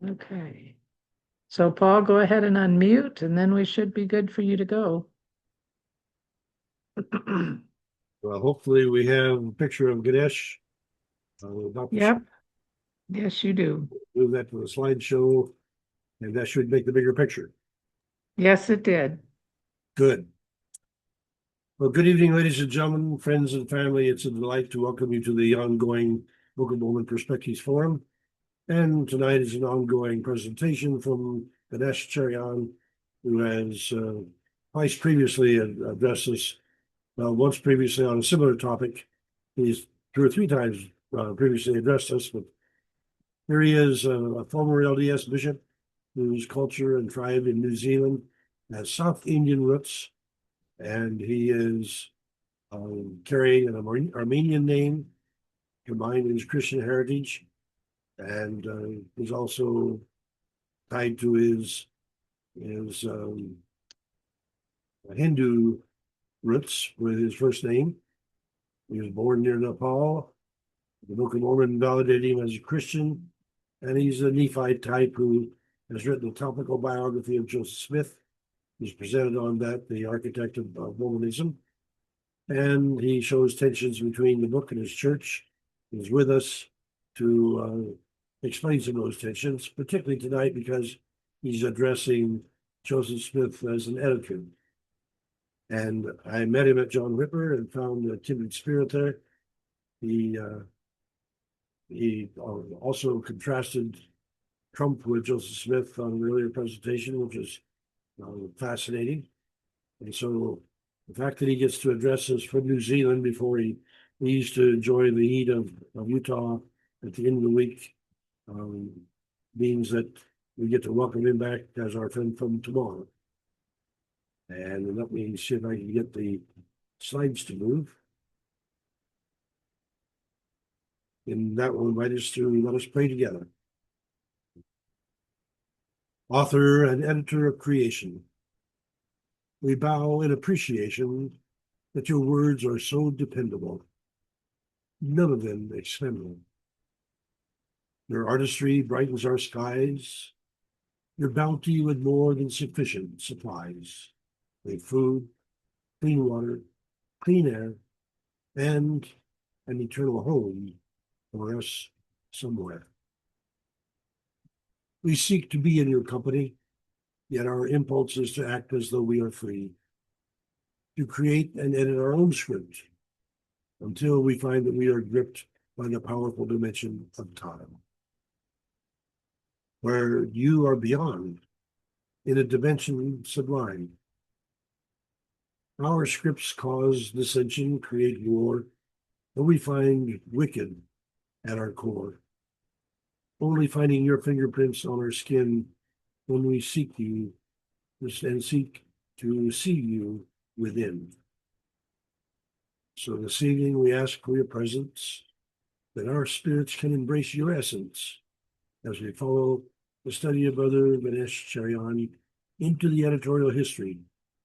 Okay. So Paul, go ahead and unmute, and then we should be good for you to go. Well, hopefully we have a picture of Ganesh. About to Yep. Yes, you do. move that to the slideshow, and that should make the bigger picture. Yes, it did. Good. Well, good evening, ladies and gentlemen, friends and family. It's a delight to welcome you to the ongoing Book of Mormon Perspectives Forum. And tonight is an ongoing presentation from Ganesh Cherian, who has twice previously addressed us, once previously on a similar topic. He's two or three times previously addressed us, but here he is, a former LDS bishop whose culture and tribe in New Zealand has South Indian roots, and he is carrying an Armenian name combined with his Christian heritage, and is also tied to his Hindu roots with his first name. He was born near Nepal. The Book of Mormon validated him as a Christian, and he's a Nephite type who has written a topical biography of Joseph Smith. He's presented on that, the architect of Mormonism, and he shows tensions between the book and his church. He's with us to explain some of those tensions, particularly tonight because he's addressing Joseph Smith as an editor. And I met him at John Ripper and found a kindred spirit there. He also contrasted Trump with Joseph Smith on an earlier presentation, which is fascinating. And so the fact that he gets to address us from New Zealand before he leaves to enjoy the heat of Utah at the end of the week means that we get to welcome him back as our friend from tomorrow. And let me see if I can get the slides to move. And that will invite us to let us pray together. Author and editor of creation, we bow in appreciation that your words are so dependable, none of them expendable. Your artistry brightens our skies, your bounty with more than sufficient supplies, with food, clean water, clean air, and an eternal home for us somewhere. We seek to be in your company, yet our impulse is to act as though we are free, to create and edit our own script until we find that we are gripped by the powerful dimension of time, where you are beyond, in a dimension sublime. Our scripts cause dissension, create war, and we find wicked at our core, only finding your fingerprints on our skin when we seek you and seek to see you within. So this evening we ask for your presence, that our spirits can embrace your essence as we follow the study of Brother Ganesh Cherian into the editorial history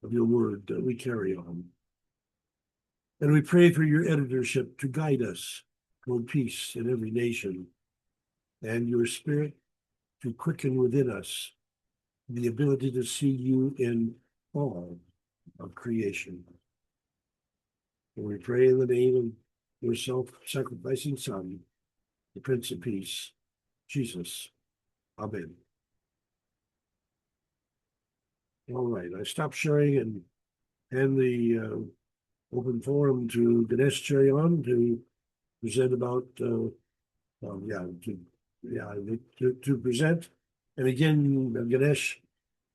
of your word that we carry on. And we pray for your editorship to guide us toward peace in every nation, and your spirit to quicken within us the ability to see you in all of creation. And we pray in the name of your self-sacrificing Son, the Prince of Peace, Jesus. Amen. All right, I stopped sharing and hand the open forum to Ganesh Cherian to present about, to present. And again, Ganesh,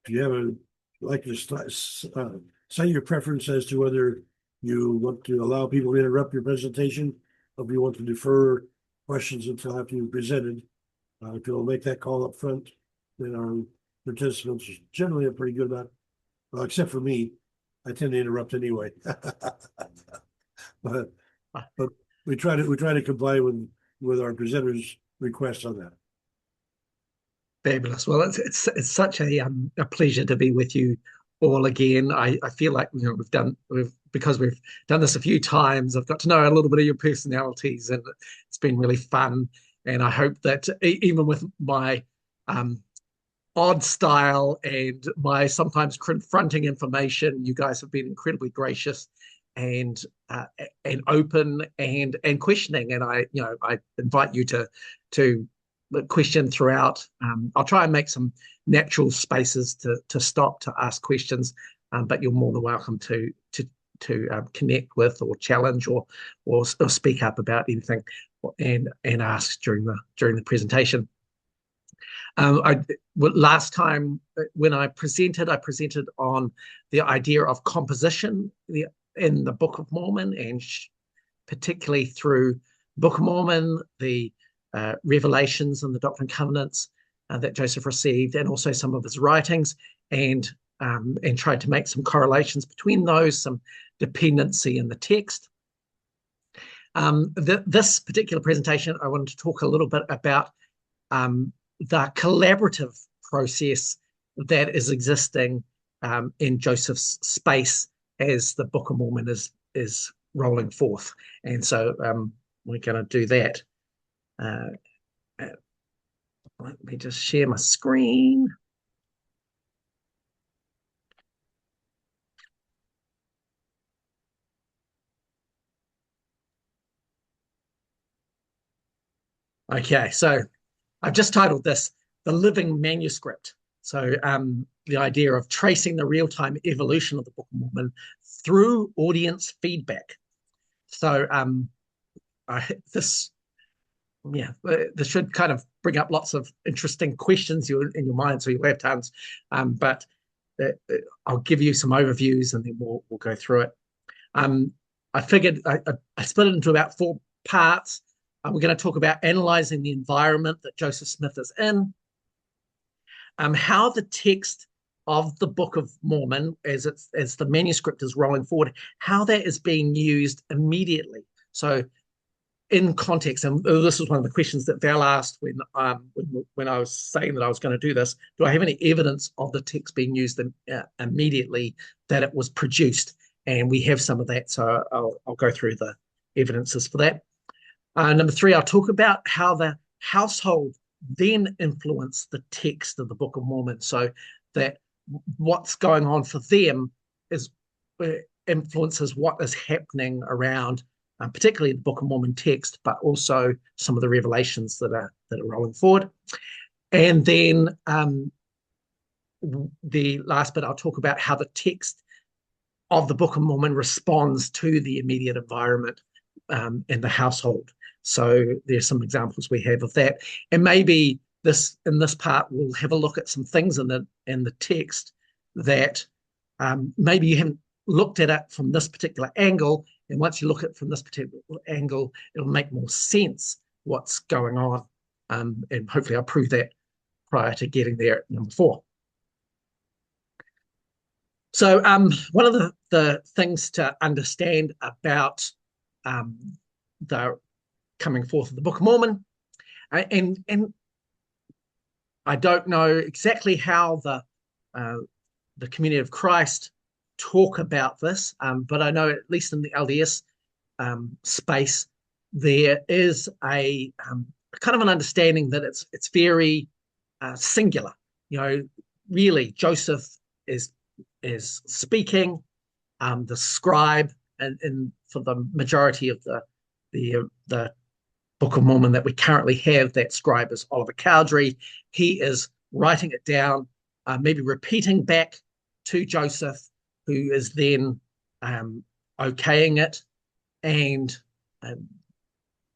if you have like to cite your preference as to whether you want to allow people to interrupt your presentation, or if you want to defer questions until after you've presented. If you'll make that call up front, then our participants generally are pretty good about it. Well, except for me, I tend to interrupt anyway. but we try to comply with our presenters' requests on that. Fabulous. Well, it's such a pleasure to be with you all again. I feel like because we've done this a few times. I've got to know a little bit of your personalities, and it's been really fun. And I hope that even with my um, odd style and my sometimes confronting information. You guys have been incredibly gracious and open and questioning, and I invite you to question throughout. I'll try and make some natural spaces to stop to ask questions, but you're more than welcome to connect with or challenge or speak up about anything and ask during the presentation. Last time when I presented on the idea of composition in the Book of Mormon, and particularly through Book of Mormon, the revelations and the Doctrine and Covenants that Joseph received, and also some of his writings, and tried to make some correlations between those, some dependency in the text. This particular presentation, I wanted to talk a little bit about the collaborative process that is existing in Joseph's space as the Book of Mormon is rolling forth. And so we're going to do that. Let me just share my screen. Okay, so I've just titled this The Living Manuscript. So the idea of tracing the real-time evolution of the Book of Mormon through audience feedback. So this should kind of bring up lots of interesting questions in your mind, so you'll have tons. But I'll give you some overviews and then we'll go through it. I figured I split it into about 4 parts. We're going to talk about analyzing the environment that Joseph Smith is in, how the text of the Book of Mormon, as the manuscript is rolling forward, how that is being used immediately. So, in context, and this was one of the questions that Val asked when I was saying that I was going to do this. Do I have any evidence of the text being used immediately that it was produced? And we have some of that, so I'll go through the evidences for that. Number 3, I'll talk about how the household then influenced the text of the Book of Mormon, so that what's going on for them influences what is happening around, particularly the Book of Mormon text, but also some of the revelations that are rolling forward. And then the last bit, I'll talk about how the text of the Book of Mormon responds to the immediate environment and the household. So there's some examples we have of that, and maybe in this part we'll have a look at some things in the text that maybe you haven't looked at it from this particular angle, and once you look at it from this particular angle, it'll make more sense what's going on, and hopefully I'll prove that prior to getting there at number 4. So one of the things to understand about the coming forth of the Book of Mormon, and I don't know exactly how the community of Christ talk about this, but I know at least in the LDS space there is a kind of an understanding that it's very singular. Really Joseph is speaking, the scribe, and for the majority of the Book of Mormon that we currently have, that scribe is Oliver Cowdery. He is writing it down, maybe repeating back to Joseph, who is then okaying it, and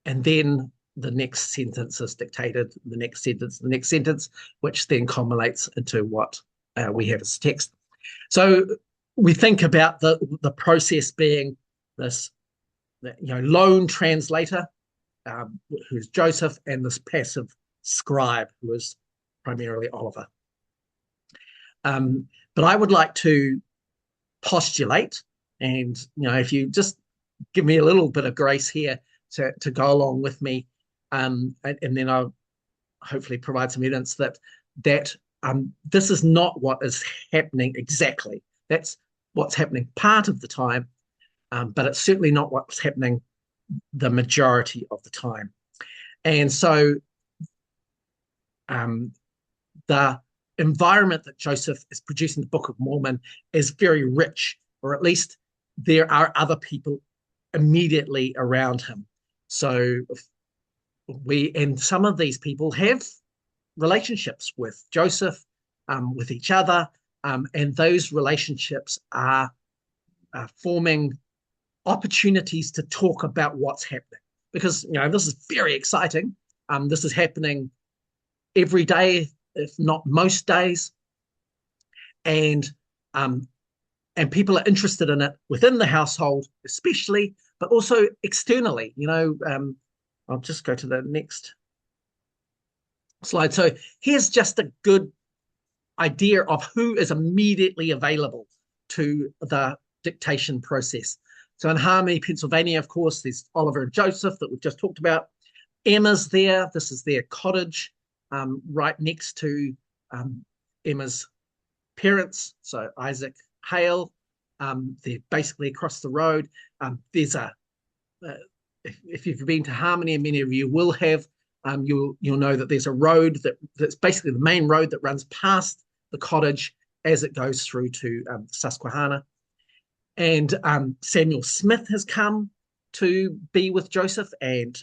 then the next sentence is dictated, the next sentence, which then culminates into what we have as text. So we think about the process being this, lone translator, who's Joseph, and this passive scribe, who is primarily Oliver. But I would like to postulate, and if you just give me a little bit of grace here to go along with me, and then I'll hopefully provide some evidence that this is not what is happening exactly. That's what's happening part of the time, but it's certainly not what's happening the majority of the time. And so the environment that Joseph is producing the Book of Mormon is very rich, or at least there are other people immediately around him. So and some of these people have relationships with Joseph, with each other, and those relationships are forming opportunities to talk about what's happening. Because this is very exciting. This is happening every day, if not most days, and people are interested in it within the household, especially, but also externally. I'll just go to the next slide. So here's just a good idea of who is immediately available to the dictation process. So in Harmony, Pennsylvania, of course, there's Oliver and Joseph that we've just talked about. Emma's there. This is their cottage right next to Emma's parents. So Isaac Hale. They're basically across the road. There's if you've been to Harmony, and many of you will have, you'll know that there's a road that's basically the main road that runs past the cottage as it goes through to Susquehanna. And Samuel Smith has come to be with Joseph, and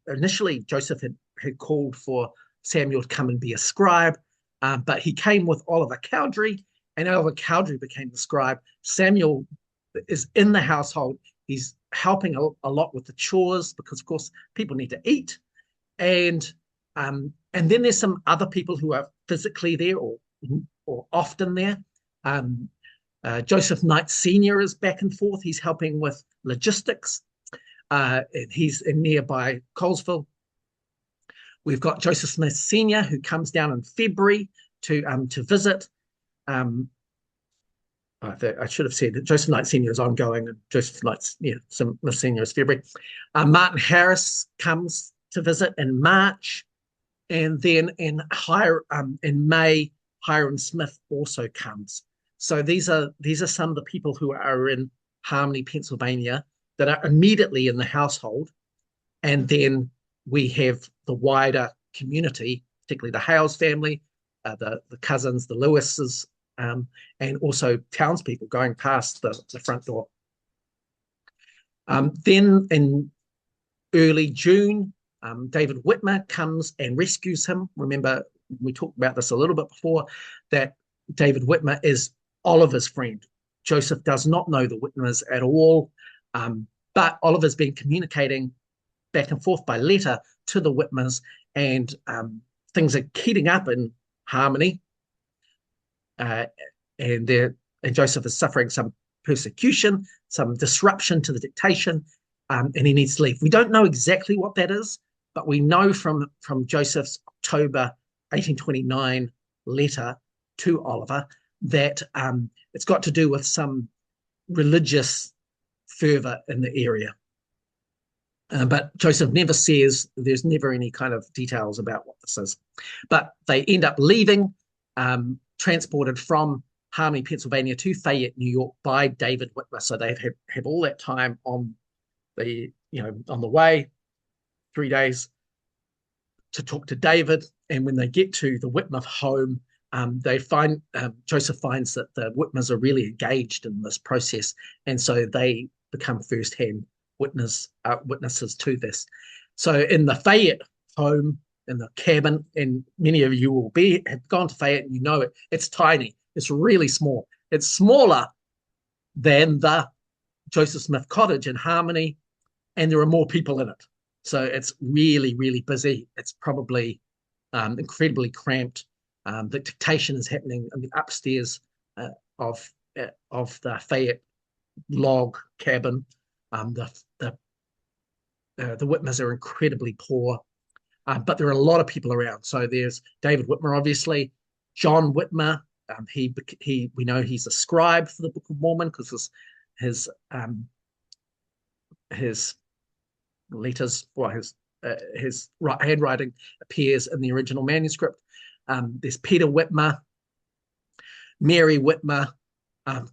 initially Joseph had called for Samuel to come and be a scribe, but he came with Oliver Cowdery, and Oliver Cowdery became the scribe. Samuel is in the household. He's helping a lot with the chores because, of course, people need to eat. And then there's some other people who are physically there or often there. Joseph Knight Sr. is back and forth. He's helping with logistics. And he's in nearby Colesville. We've got Joseph Smith Sr., who comes down in February to visit. I should have said that Joseph Knight Sr. is ongoing, and Joseph Knight Smith Sr. is February. Martin Harris comes to visit in March, and then in May, Hiram Smith also comes. So these are some of the people who are in Harmony, Pennsylvania, that are immediately in the household, and then we have the wider community, particularly the Hales family, the cousins, the Lewises, and also townspeople going past the front door. Then in early June, David Whitmer comes and rescues him. Remember, we talked about this a little bit before, that David Whitmer is Oliver's friend. Joseph does not know the Whitmers at all, but Oliver's been communicating back and forth by letter to the Whitmers, and things are heating up in Harmony. And Joseph is suffering some persecution, some disruption to the dictation, and he needs to leave. We don't know exactly what that is, but we know from Joseph's October 1829 letter to Oliver that it's got to do with some religious fervor in the area. But Joseph never says, there's never any kind of details about what this is. But they end up leaving, transported from Harmony, Pennsylvania to Fayette, New York by David Whitmer. So they have all that time on the way, 3 days, to talk to David. And when they get to the Whitmer home, they find Joseph finds that the Whitmers are really engaged in this process, and so they become first-hand witnesses to this. So in the Fayette home, in the cabin, and many of you have gone to Fayette and you know it. It's tiny. It's really small. It's smaller than the Joseph Smith cottage in Harmony, and there are more people in it. So it's really, really busy. It's probably incredibly cramped. The dictation is happening in the upstairs of the Fayette log cabin. The Whitmers are incredibly poor, but there are a lot of people around. So there's David Whitmer, obviously, John Whitmer. We know he's a scribe for the Book of Mormon because his letters, or his handwriting appears in the original manuscript. There's Peter Whitmer, Mary Whitmer,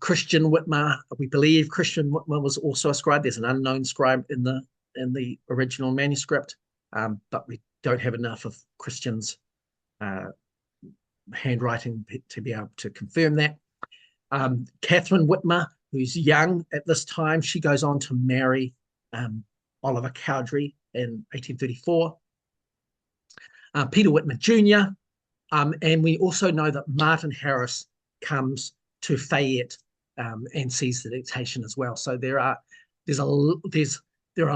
Christian Whitmer. We believe Christian Whitmer was also a scribe. There's an unknown scribe in the original manuscript, but we don't have enough of Christian's handwriting to be able to confirm that. Catherine Whitmer, who's young at this time, she goes on to marry Oliver Cowdery in 1834. Peter Whitmer Jr., and we also know that Martin Harris comes to Fayette and sees the dictation as well. So there are a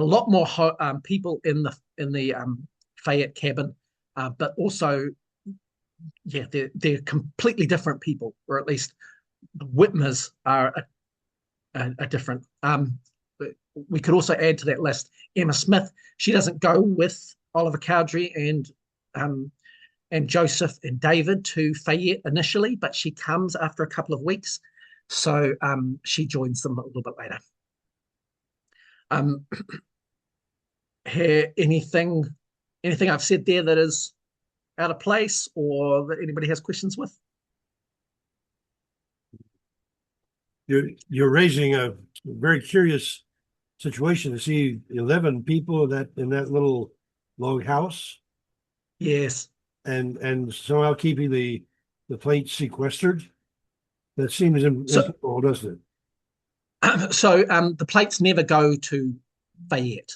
lot more people in the Fayette cabin, but also, yeah, they're completely different people, or at least the Whitmers are different. We could also add to that list Emma Smith. She doesn't go with Oliver Cowdery and Joseph and David to Fayette initially, but she comes after a couple of weeks. So she joins them a little bit later. Anything I've said there that is out of place or that anybody has questions with? You're raising a very curious situation to see 11 people in that little log house. Yes. And somehow keeping the plates sequestered. That seems impossible, doesn't it? So the plates never go to Fayette.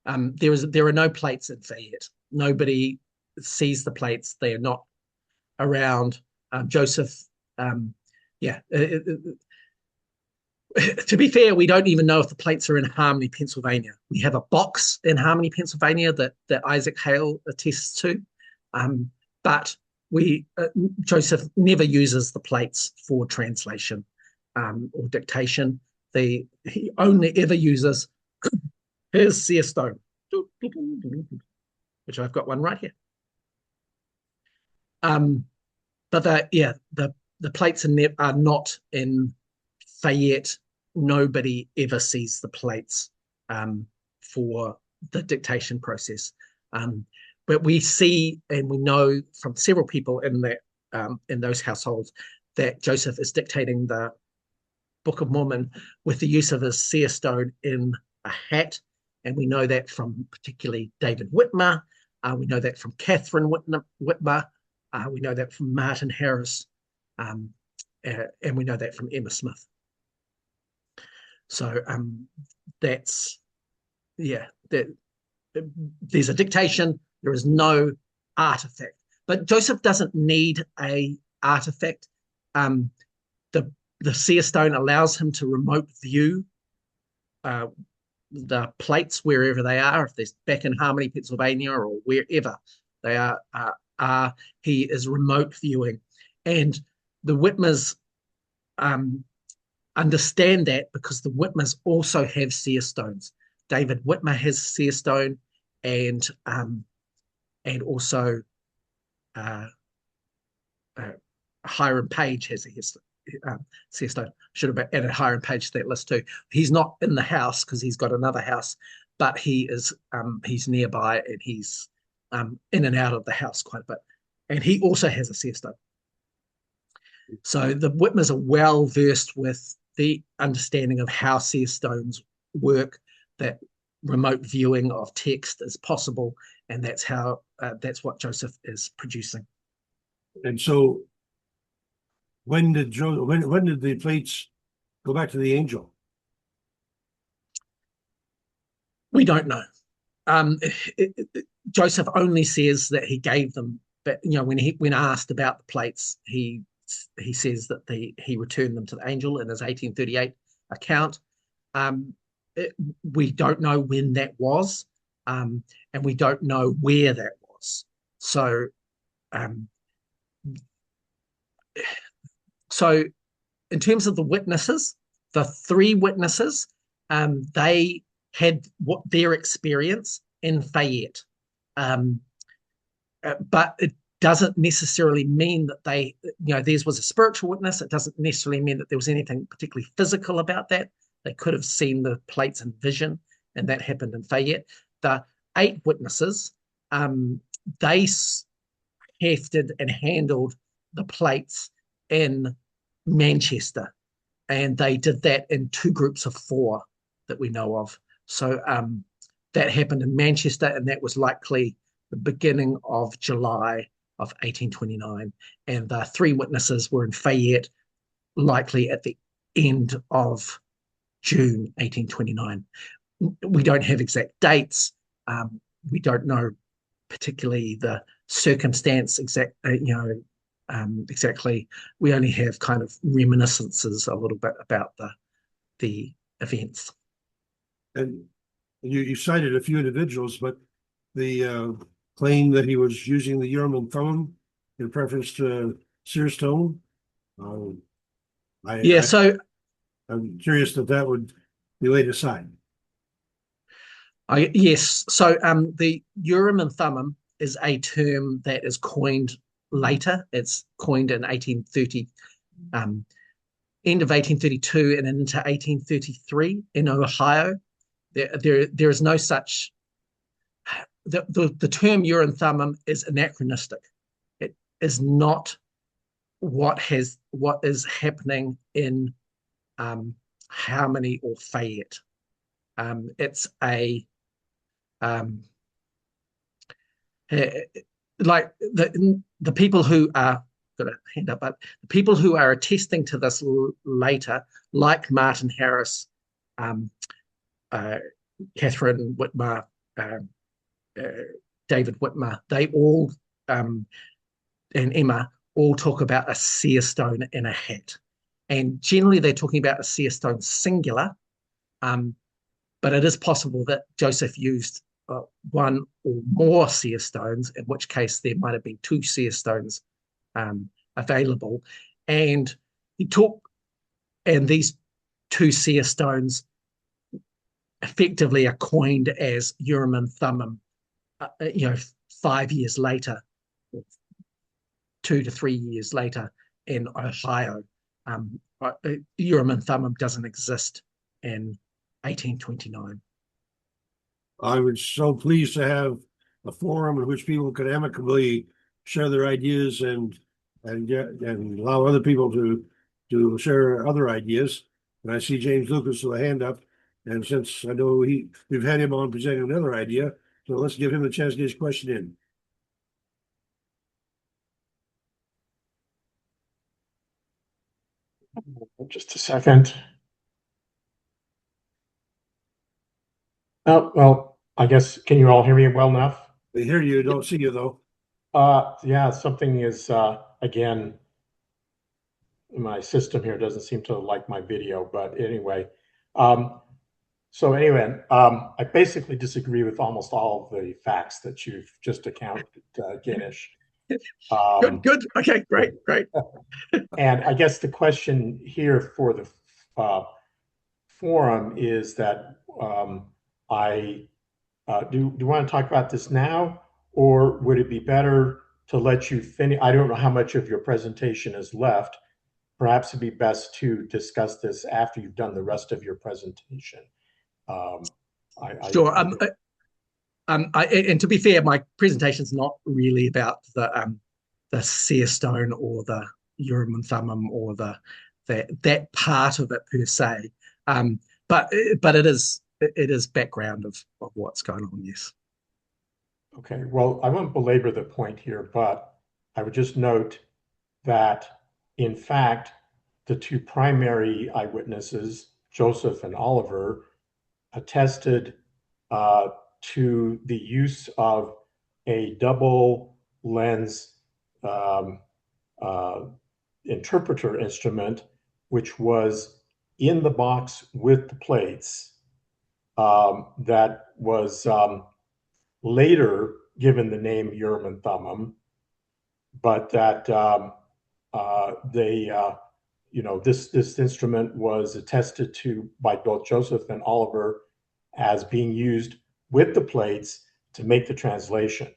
There are no plates in Fayette. Nobody sees the plates. They are not around. Joseph, to be fair, we don't even know if the plates are in Harmony, Pennsylvania. We have a box in Harmony, Pennsylvania that Isaac Hale attests to, but Joseph never uses the plates for translation or dictation. He only ever uses his seer stone, which I've got one right here. But the plates are not in Fayette. Nobody ever sees the plates for the dictation process. But we see and we know from several people in those households that Joseph is dictating the Book of Mormon with the use of his seer stone in a hat. And we know that from particularly David Whitmer. We know that from Catherine Whitmer. We know that from Martin Harris. And we know that from Emma Smith. So there's a dictation. There is no artifact, but Joseph doesn't need a artifact. The seer stone allows him to remote view the plates wherever they are. If they're back in Harmony, Pennsylvania, or wherever they are, he is remote viewing, and the Whitmers understand that because the Whitmers also have seer stones. David Whitmer has seer stone, and also Hiram Page has a seer stone. Should have added Hiram Page to that list too. He's not in the house because he's got another house, but he's nearby, and he's in and out of the house quite a bit. And he also has a seer stone. So the Whitmers are well versed with the understanding of how seer stones work, that remote viewing of text is possible, and that's what Joseph is producing. And so, when did the plates go back to the angel? We don't know. Joseph only says that he gave them, but when asked about the plates, he says that he returned them to the angel in his 1838 account. We don't know when that was, and we don't know where that was. So in terms of the witnesses, the three witnesses, they had their experience in Fayette, but it doesn't necessarily mean that theirs was a spiritual witness. It doesn't necessarily mean that there was anything particularly physical about that. They could have seen the plates in vision, and that happened in Fayette. The 8 witnesses, they hefted and handled the plates in Manchester, and they did that in 2 groups of 4 that we know of. So that happened in Manchester, and that was likely the beginning of July of 1829, and the three witnesses were in Fayette, likely at the end of June 1829. We don't have exact dates. We don't know particularly the circumstance exactly. We only have kind of reminiscences a little bit about the events. And you cited a few individuals, but the claim that he was using the Urim and Thummim in preference to seer stone. Yeah, so I'm curious that would be laid aside. yes, so the Urim and Thummim is a term that is coined later. It's coined in 1830, end of 1832 and into 1833 in Ohio. There is no such. The term Urim and Thummim is anachronistic. It is not what is happening in Harmony or Fayette. It's a like the people who are got a hand up, but the people who are attesting to this later, like Martin Harris, Catherine Whitmer, David Whitmer, they all and Emma all talk about a seer stone in a hat, and generally they're talking about a seer stone singular. But it is possible that Joseph used one or more seer stones, in which case there might have been two seer stones available. And he took, and these two seer stones effectively are coined as Urim and Thummim, 5 years later, 2 to 3 years later in Ohio. Urim and Thummim doesn't exist in 1829. I was so pleased to have a forum in which people could amicably share their ideas and allow other people to share other ideas. And I see James Lucas with a hand up, and since I know we've had him on presenting another idea, so let's give him a chance to get his question in. Just a second. Oh, well, I guess, can you all hear me well enough? They hear you, don't see you though. Yeah, something is, again, my system here doesn't seem to like my video, but anyway. So anyway, I basically disagree with almost all of the facts that you've just accounted, Ganesh. Good. Okay, great. And I guess the question here for the forum is that do you want to talk about this now, or would it be better to let you finish? I don't know how much of your presentation is left. Perhaps it'd be best to discuss this after you've done the rest of your presentation. Sure. And to be fair, my presentation is not really about the seer stone or the Urim and Thummim or that part of it per se. But it is background of what's going on. Yes. Okay. Well, I won't belabor the point here, but I would just note that, in fact, the two primary eyewitnesses, Joseph and Oliver, attested to the use of a double lens interpreter instrument, which was in the box with the plates, that was later given the name Urim and Thummim, but that this instrument was attested to by both Joseph and Oliver as being used with the plates to make the translation.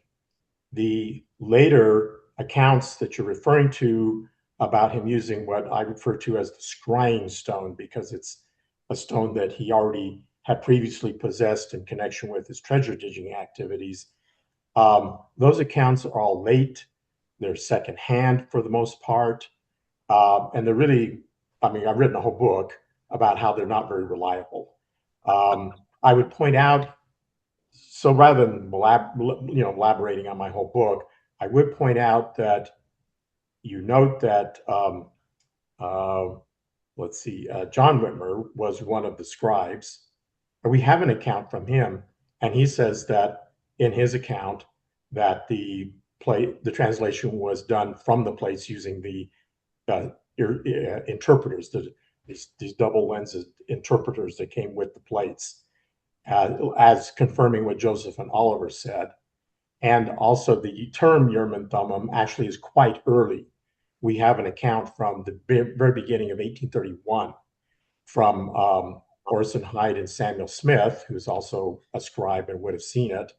The later accounts that you're referring to about him using what I refer to as the scrying stone, because it's a stone that he already had previously possessed in connection with his treasure digging activities. Those accounts are all late. They're secondhand for the most part. And they're really, I've written a whole book about how they're not very reliable. I would point out So rather than elaborating on my whole book, I would point out that you note that uh, let's see, John Whitmer was one of the scribes. We have an account from him, and he says that in his account that the translation was done from the plates using the interpreters, these double lenses interpreters that came with the plates, as confirming what Joseph and Oliver said. And also the term Urim and Thummim actually is quite early. We have an account from the very beginning of 1831 from Orson Hyde and Samuel Smith, who's also a scribe and would have seen it,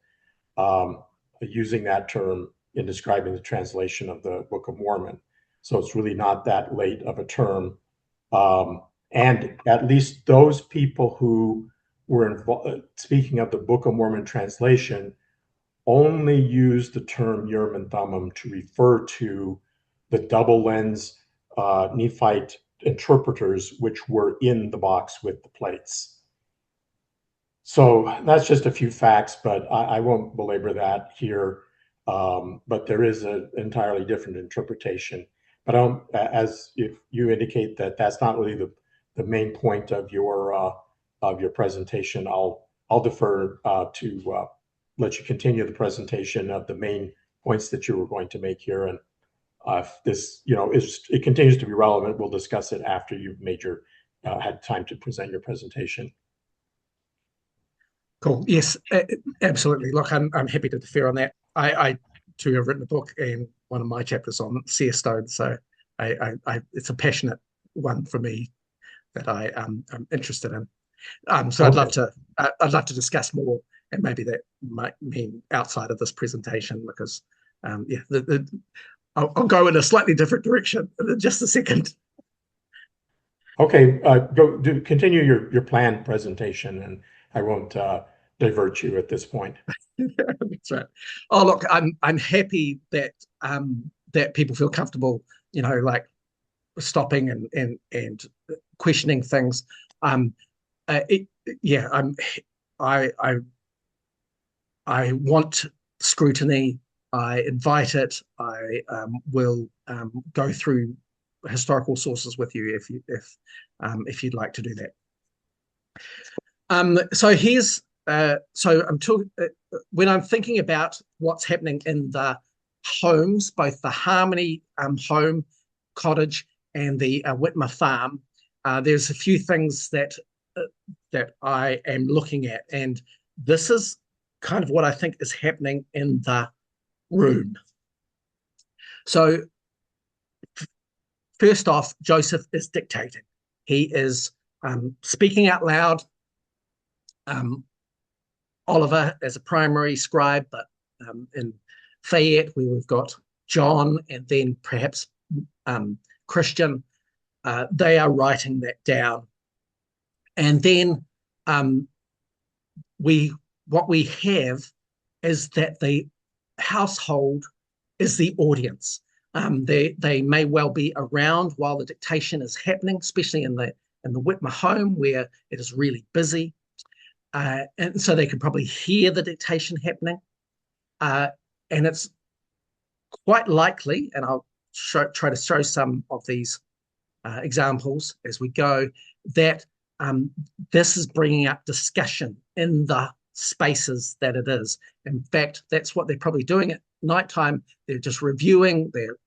using that term in describing the translation of the Book of Mormon. So it's really not that late of a term. And at least those people who were speaking of the Book of Mormon translation only used the term Urim and Thummim to refer to the double lens Nephite interpreters, which were in the box with the plates. So that's just a few facts, but I won't belabor that here. But there is an entirely different interpretation. But as if you indicate that that's not really the main point of your presentation, I'll defer to let you continue the presentation of the main points that you were going to make here. And if this, it continues to be relevant, we'll discuss it after you've made had time to present your presentation. Cool. Yes, absolutely. Look, I'm happy to defer on that. I too have written a book, and one of my chapters on seer stone, so it's a passionate one for me that I'm interested in. So okay. I'd love to discuss more, and maybe that might mean outside of this presentation, because I'll go in a slightly different direction in just a second. Okay, continue your planned presentation, and I won't divert you at this point. That's right. Oh, look, I'm happy that that people feel comfortable, like stopping and questioning things. I want scrutiny. I invite it. I will go through historical sources with you if you'd like to do that. So here's so I'm talking when I'm thinking about what's happening in the homes, both the Harmony home, cottage, and the Whitmer farm. There's a few things that I am looking at, and this is kind of what I think is happening in the room. So first off, Joseph is dictating. He is speaking out loud. Oliver as a primary scribe, but in Fayette, where we've got John and then perhaps Christian, they are writing that down. And then what we have is that the household is the audience. They may well be around while the dictation is happening, especially in the Whitmer home where it is really busy. And so they can probably hear the dictation happening. And it's quite likely, and I'll try to show some of these examples as we go, that this is bringing up discussion in the spaces that it is. In fact, that's what they're probably doing at nighttime. They're just reviewing, they're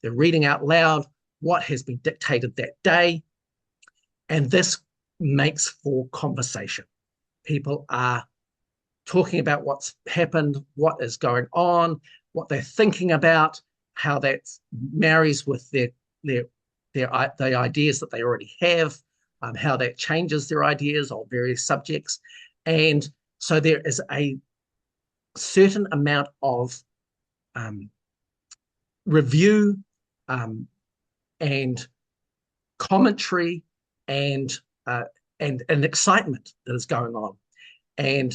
reading out loud what has been dictated that day. And this makes for conversation. People are talking about what's happened, what is going on, what they're thinking about, how that marries with the ideas that they already have, how that changes their ideas on various subjects. And so there is a certain amount of review and commentary and excitement that is going on. And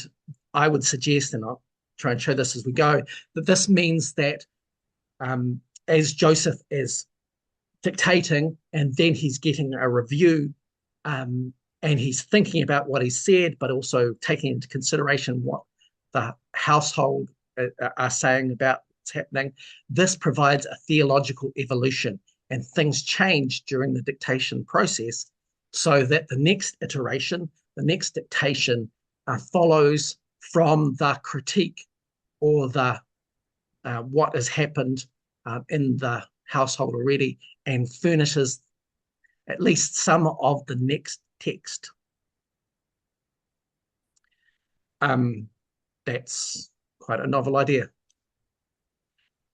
I would suggest, and I'll try and show this as we go, that this means that as Joseph is dictating and then he's getting a review and he's thinking about what he said, but also taking into consideration what the household are saying about what's happening. This provides a theological evolution, and things change during the dictation process so that the next iteration, the next dictation follows from the critique or the what has happened in the household already and furnishes at least some of the next text. That's quite a novel idea.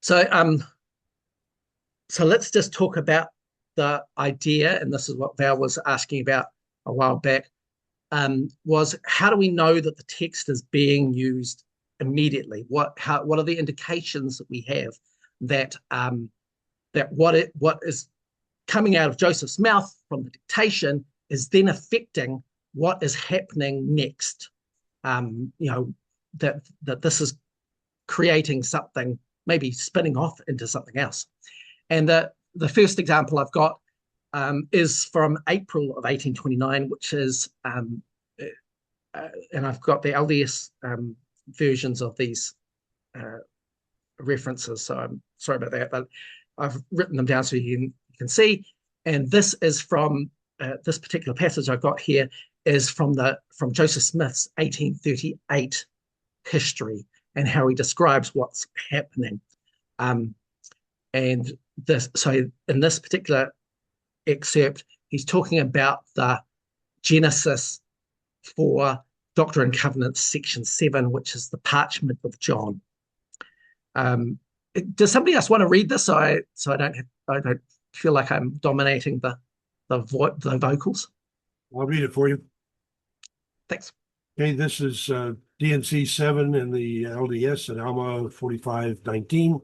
So let's just talk about the idea, and this is what Val was asking about a while back, was how do we know that the text is being used immediately? What are the indications that we have that that what is coming out of Joseph's mouth from the dictation is then affecting what is happening next? That this is creating something, maybe spinning off into something else. And the first example I've got is from April of 1829, which is, and I've got the LDS versions of these references, so I'm sorry about that, but I've written them down so you can see. And this is from this particular passage I've got here is from Joseph Smith's 1838 history and how he describes what's happening. And so in this particular excerpt, he's talking about the Genesis for Doctrine and Covenants, section 7, which is the parchment of John. Does somebody else want to read this so I don't feel like I'm dominating the vocals? I'll read it for you. Thanks. Okay, this is DNC 7 in the LDS at Alma 4519.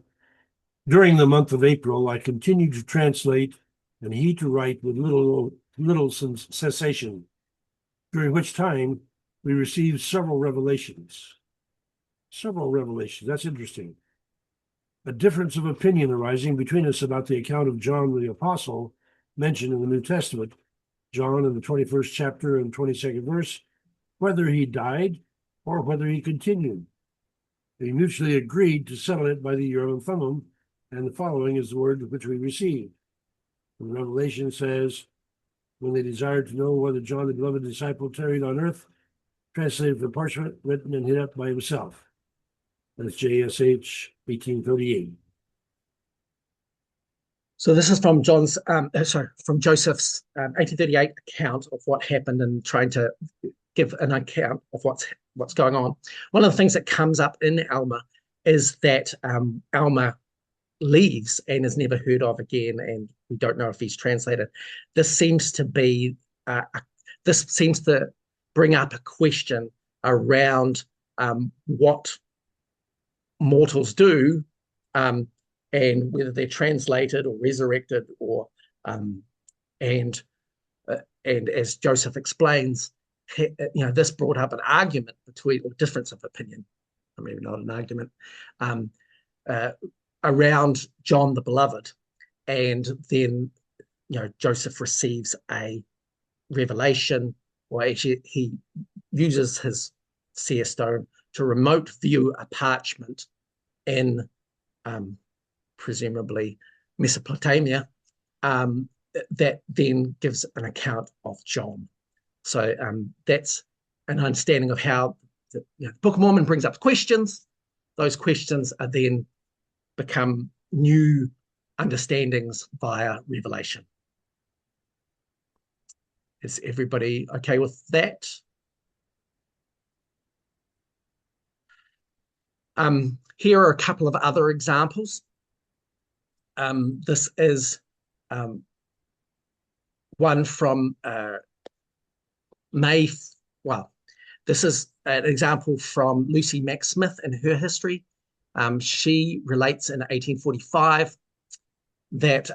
During the month of April, I continued to translate and he to write with little cessation, during which time we received several revelations. Several revelations, that's interesting. A difference of opinion arising between us about the account of John the Apostle mentioned in the New Testament, John in the 21st chapter and 22nd verse, whether he died or whether he continued. We mutually agreed to settle it by the Urim and Thummim, and the following is the word which we received. The Revelation says, when they desired to know whether John the beloved disciple tarried on earth, translated from parchment, written and hid up by himself. That's JSH 1838. So this is from from Joseph's 1838 account of what happened and trying to give an account of what's going on. One of the things that comes up in Alma is that Alma leaves and is never heard of again, and we don't know if he's translated. This seems to be this seems to bring up a question around what mortals do and whether they're translated or resurrected or and as Joseph explains, this brought up an argument between, or difference of opinion, or maybe not an argument, around John the Beloved. And then, Joseph receives a revelation, or actually he uses his seer stone to remote view a parchment in presumably Mesopotamia that then gives an account of John. So that's an understanding of how the Book of Mormon brings up questions. Those questions are then become new understandings via revelation. Is everybody okay with that? Here are a couple of other examples. This is one from this is an example from Lucy Mack Smith in her history. She relates in 1845 that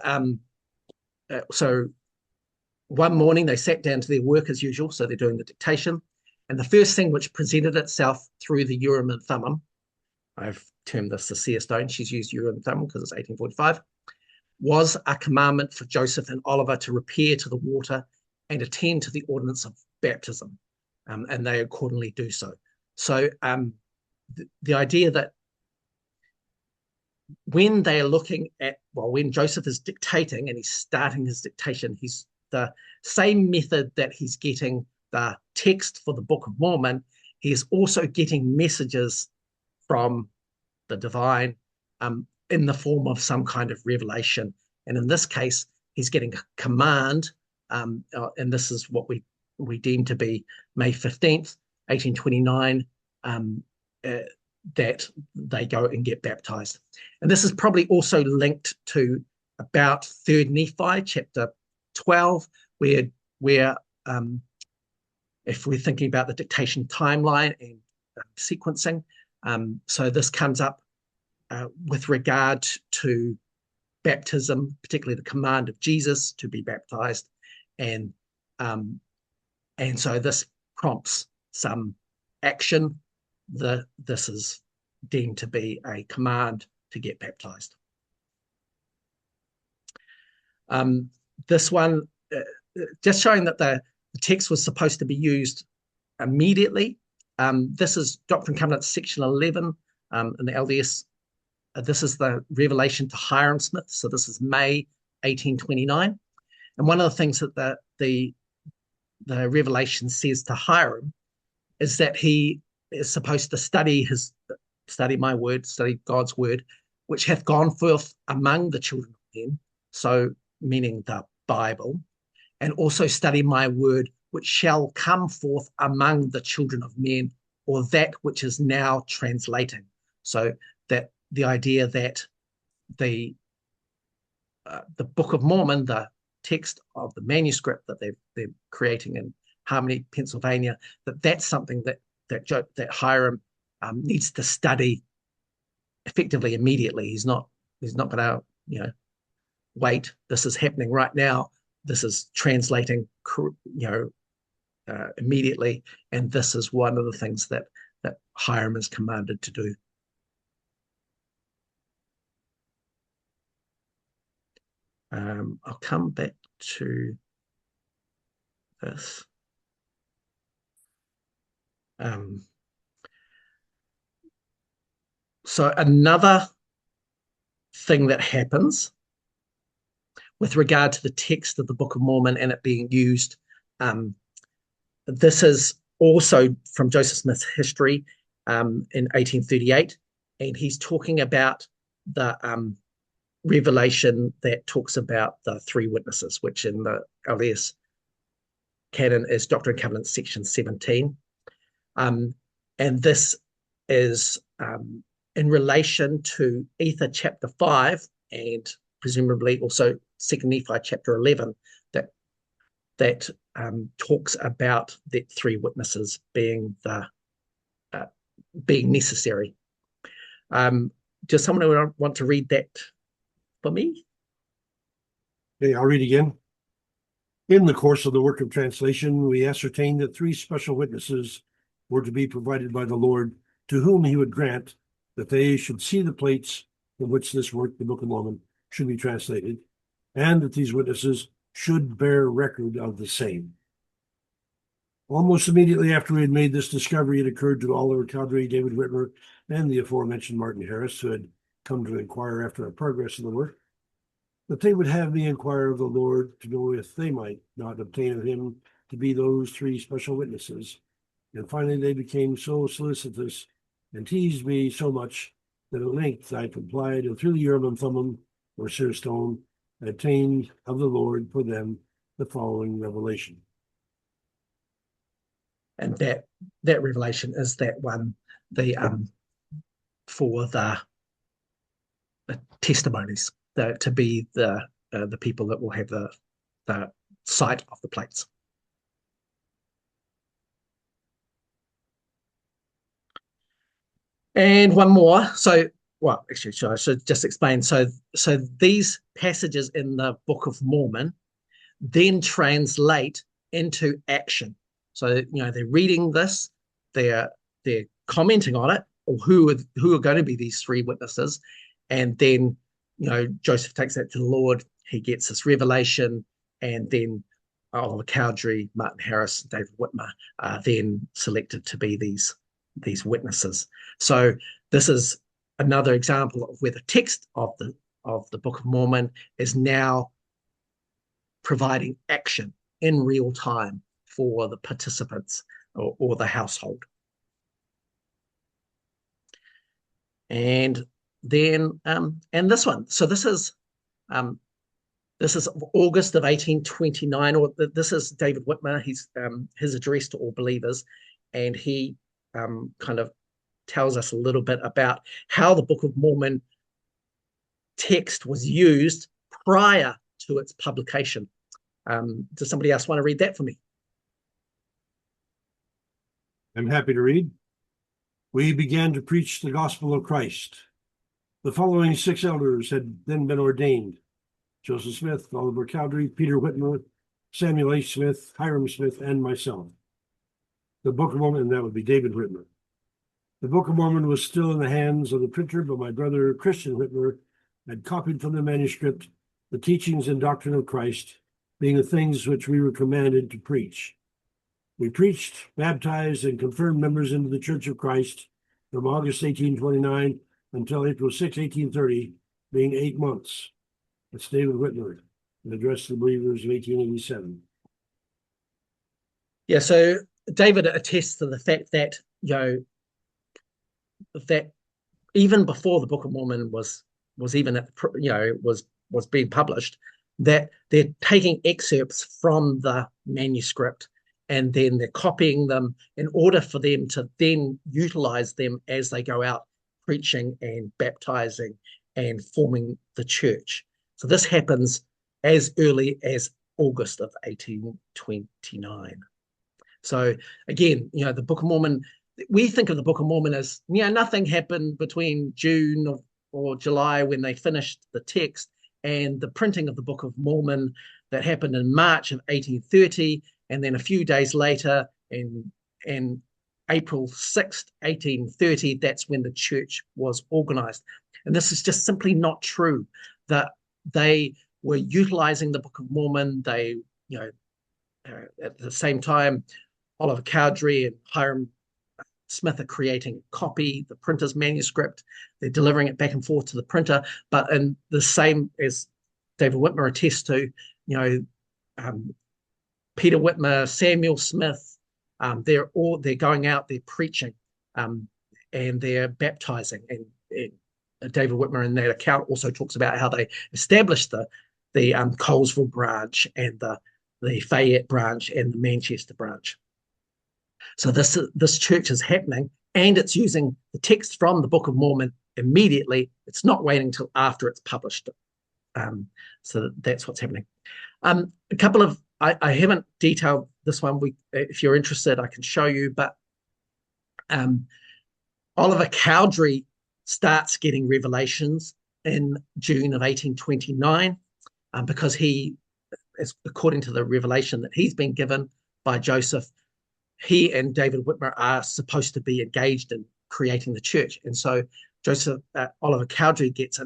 so one morning they sat down to their work as usual, so they're doing the dictation, and the first thing which presented itself through the Urim and Thummim, I've termed this the seer stone, she's used Urim and Thummim because it's 1845, was a commandment for Joseph and Oliver to repair to the water and attend to the ordinance of baptism, and they accordingly do so. So the idea that when they are looking at, well, when Joseph is dictating and he's starting his dictation, he's the same method that he's getting the text for the Book of Mormon, he is also getting messages from the divine in the form of some kind of revelation. And in this case, he's getting a command, and this is what we deem to be May 15th, 1829, that they go and get baptized. And this is probably also linked to about 3rd Nephi, chapter 12, where if we're thinking about the dictation timeline and sequencing, so this comes up with regard to baptism, particularly the command of Jesus to be baptized, and so this prompts some action. This is deemed to be a command to get baptized. This one, just showing that the text was supposed to be used immediately. This is Doctrine and Covenants, section 11 in the LDS. This is the revelation to Hiram Smith. So this is May 1829. And one of the things that the revelation says to Hiram is that he is supposed to study my word, study God's word, which hath gone forth among the children of men. So meaning the Bible, and also study my word, which shall come forth among the children of men, or that which is now translating. So that the idea that the Book of Mormon, the text of the manuscript that they're creating in Harmony, Pennsylvania, that's something that Hiram needs to study effectively immediately. He's not going to wait. This is happening right now. This is translating immediately, and this is one of the things that Hiram is commanded to do. I'll come back to this. So another thing that happens with regard to the text of the Book of Mormon and it being used, this is also from Joseph Smith's history in 1838, and he's talking about the revelation that talks about the 3 witnesses, which in the LDS canon is Doctrine and Covenants, section 17. And this is in relation to Ether chapter 5 and presumably also 2nd Nephi chapter 11 that talks about the 3 witnesses being being necessary. Does someone want to read that for me? Okay, I'll read again. In the course of the work of translation, we ascertained that 3 special witnesses were to be provided by the Lord, to whom he would grant that they should see the plates in which this work, the Book of Mormon, should be translated, and that these witnesses should bear record of the same. Almost immediately after we had made this discovery, it occurred to Oliver Cowdery, David Whitmer, and the aforementioned Martin Harris, who had come to inquire after our progress in the work, that they would have me inquire of the Lord to know if they might not obtain of him to be those 3 special witnesses. And finally they became so solicitous and teased me so much that at length I complied, and through the Urim and Thummim, or seer stone, I obtained of the Lord for them the following revelation. And that revelation is that one, for the testimonies, to be the people that will have the sight of the plates. And one more. So, well, actually, I should just explain. So these passages in the Book of Mormon then translate into action. So, they're reading this, they're commenting on it, or who are going to be these 3 witnesses, and then Joseph takes that to the Lord. He gets this revelation, and then Oliver Cowdery, Martin Harris, David Whitmer are then selected to be these these witnesses. So this is another example of where the text of the Book of Mormon is now providing action in real time for the participants or the household. And then and this one, so this is August of 1829, or this is David Whitmer. He's his address to all believers, and he kind of tells us a little bit about how the Book of Mormon text was used prior to its publication. Does somebody else want to read that for me? I'm happy to read. We began to preach the gospel of Christ. The following 6 elders had then been ordained: Joseph Smith, Oliver Cowdery, Peter Whitmer, Samuel H. Smith, Hiram Smith, and myself. The Book of Mormon, and that would be David Whitmer. The Book of Mormon was still in the hands of the printer, but my brother Christian Whitmer had copied from the manuscript the teachings and doctrine of Christ, being the things which we were commanded to preach. We preached, baptized, and confirmed members into the Church of Christ from August 1829 until April 6, 1830, being 8 months. That's David Whitmer, an address to the believers of 1887. Yeah, so David attests to the fact that, that even before the Book of Mormon was even at, was being published, that they're taking excerpts from the manuscript and then they're copying them in order for them to then utilize them as they go out preaching and baptizing and forming the church. So this happens as early as August of 1829. So again, the Book of Mormon, we think of the Book of Mormon as, nothing happened between June or July when they finished the text and the printing of the Book of Mormon that happened in March of 1830, and then a few days later, in April 6th, 1830, that's when the church was organized. And this is just simply not true, that they were utilizing the Book of Mormon. They, at the same time, Oliver Cowdery and Hiram Smith are creating a copy, the printer's manuscript. They're delivering it back and forth to the printer. But in the same as David Whitmer attests to, Peter Whitmer, Samuel Smith, they're going out, they're preaching, and they're baptizing. And David Whitmer in that account also talks about how they established the Colesville branch and the Fayette branch and the Manchester branch. So this church is happening, and it's using the text from the Book of Mormon immediately. It's not waiting till after it's published. So that's what's happening. A couple of, I haven't detailed this one. If you're interested, I can show you. But Oliver Cowdery starts getting revelations in June of 1829 because he, according to the revelation that he's been given by Joseph, he and David Whitmer are supposed to be engaged in creating the church. And so Oliver Cowdery gets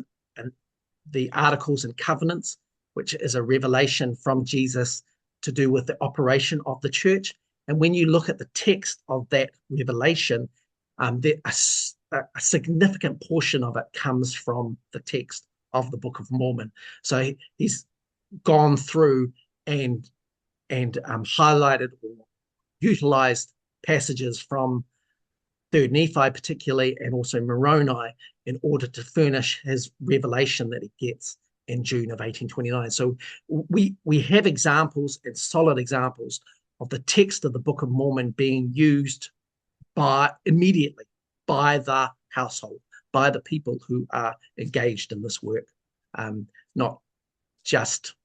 the Articles and Covenants, which is a revelation from Jesus to do with the operation of the church. And when you look at the text of that revelation, a significant portion of it comes from the text of the Book of Mormon. So he's gone through and highlighted or utilized passages from 3rd Nephi particularly, and also Moroni, in order to furnish his revelation that he gets in June of 1829. So we have examples, and solid examples, of the text of the Book of Mormon being used immediately by the household, by the people who are engaged in this work. Not just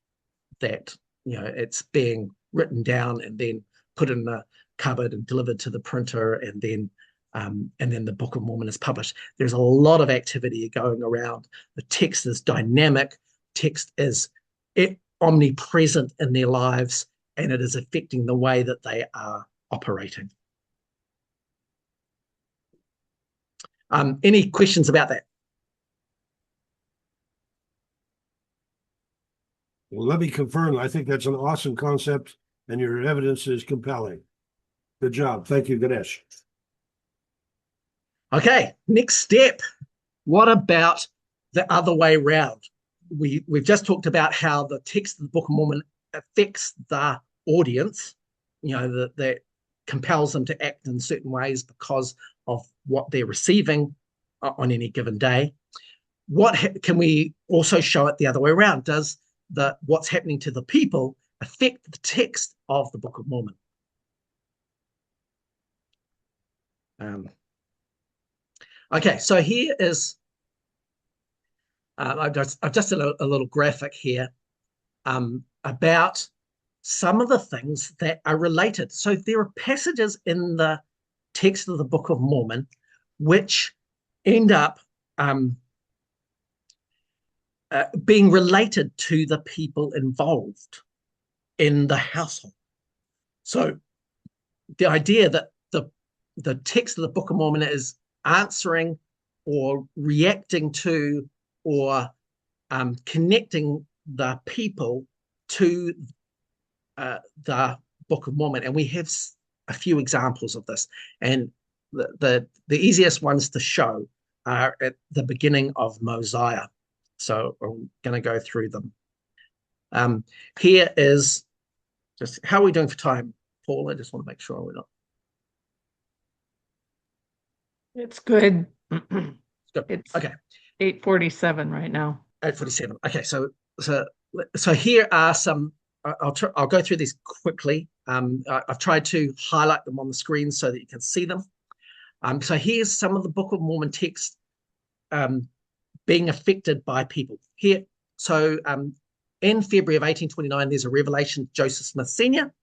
that it's being written down and then put in the cupboard and delivered to the printer, and then the Book of Mormon is published. There's a lot of activity going around. The text is dynamic. Text is omnipresent in their lives, and it is affecting the way that they are operating. Any questions about that? Well, let me confirm. I think that's an awesome concept, and your evidence is compelling. Good job. Thank you, Ganesh. Okay, next step. What about the other way around? We've just talked about how the text of the Book of Mormon affects the audience, that compels them to act in certain ways because of what they're receiving on any given day. Can we also show it the other way around? Does what's happening to the people affect the text of the Book of Mormon? Okay, so here is I've just a little graphic here about some of the things that are related. So there are passages in the text of the Book of Mormon which end up being related to the people involved in the household. So the idea that the text of the Book of Mormon is answering or reacting to or connecting the people to the Book of Mormon. And we have a few examples of this. And the easiest ones to show are at the beginning of Mosiah. So I'm going to go through them. Here is just, how are we doing for time, Paul? I just want to make sure we're not. It's good. Good. It's okay. 8:47 right now. 8:47. Okay, so here are some. I'll go through these quickly. I've tried to highlight them on the screen so that you can see them. So here's some of the Book of Mormon text being affected by people. Here, so in February of 1829, there's a revelation to Joseph Smith Sr.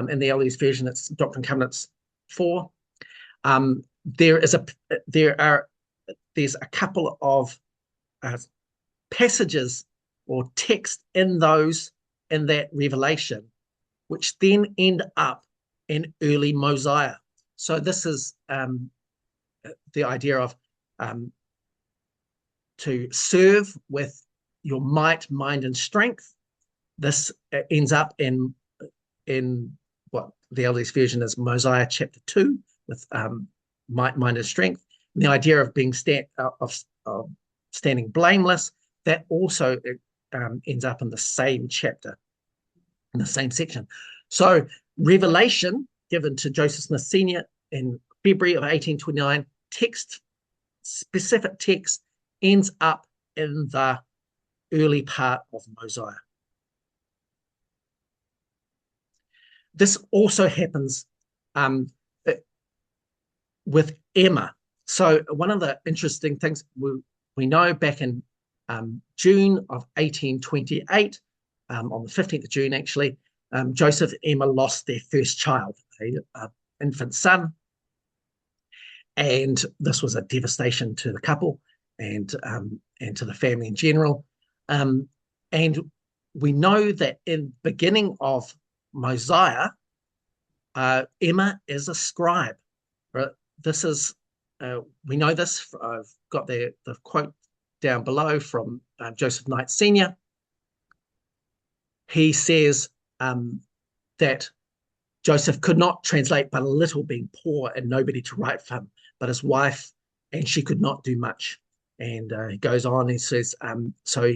In the earliest version, it's Doctrine and Covenants 4. There's a couple of passages or text in that revelation, which then end up in early Mosiah. So this is the idea of to serve with your might, mind, and strength. This ends up in what the earliest version is Mosiah chapter 2 with might, mind, and strength. And the idea of being standing blameless, that also ends up in the same chapter, in the same section. So revelation given to Joseph Smith Sr. in February of 1829, specific text ends up in the early part of Mosiah. This also happens with Emma. So one of the interesting things we know back in June of 1828, on the 15th of June actually, Joseph and Emma lost their first child, an infant son. And this was a devastation to the couple and to the family in general. And we know that in the beginning of Mosiah, Emma is a scribe. Right? This is, we know this, I've got the quote down below from Joseph Knight Sr. He says that Joseph could not translate but a little, being poor and nobody to write for him, but his wife, and she could not do much. And he goes on, he says, so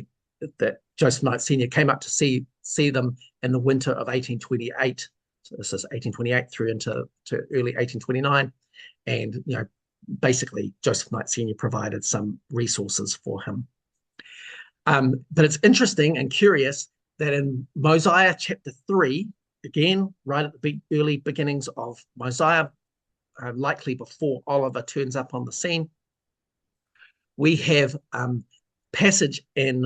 that Joseph Knight Sr. came up to see them in the winter of 1828. So this is 1828 through into early 1829. And, basically Joseph Knight Sr. provided some resources for him. But it's interesting and curious that in Mosiah chapter 3, again, right at the early beginnings of Mosiah, likely before Oliver turns up on the scene, we have passage in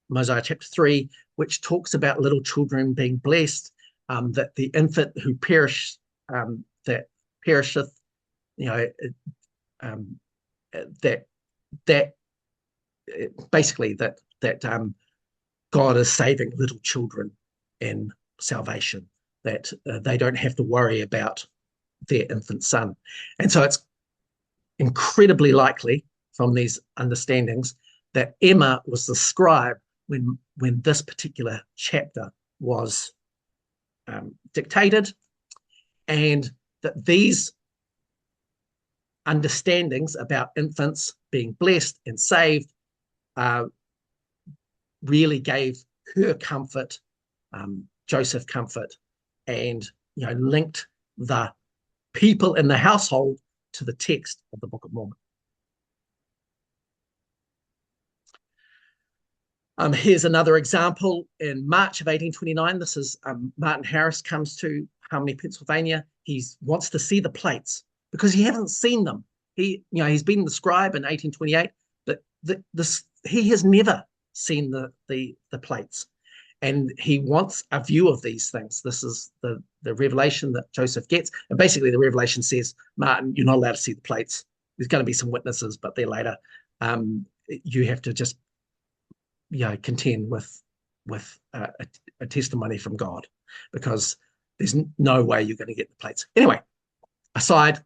Mosiah chapter 3, which talks about little children being blessed, that the infant who perisheth, that basically that God is saving little children in salvation, that they don't have to worry about their infant son. And so it's incredibly likely from these understandings that Emma was the scribe when this particular chapter was dictated, and that these understandings about infants being blessed and saved really gave her comfort, Joseph comfort, and linked the people in the household to the text of the Book of Mormon. Here's another example in March of 1829. This is Martin Harris comes to Harmony, Pennsylvania. He wants to see the plates because he hasn't seen them. He's been the scribe in 1828, but he has never seen the plates, and he wants a view of these things. This is the revelation that Joseph gets, and basically the revelation says, Martin, you're not allowed to see the plates. There's going to be some witnesses, but they're later. You have to just contend with a testimony from God, because there's no way you're going to get the plates. Anyway, aside,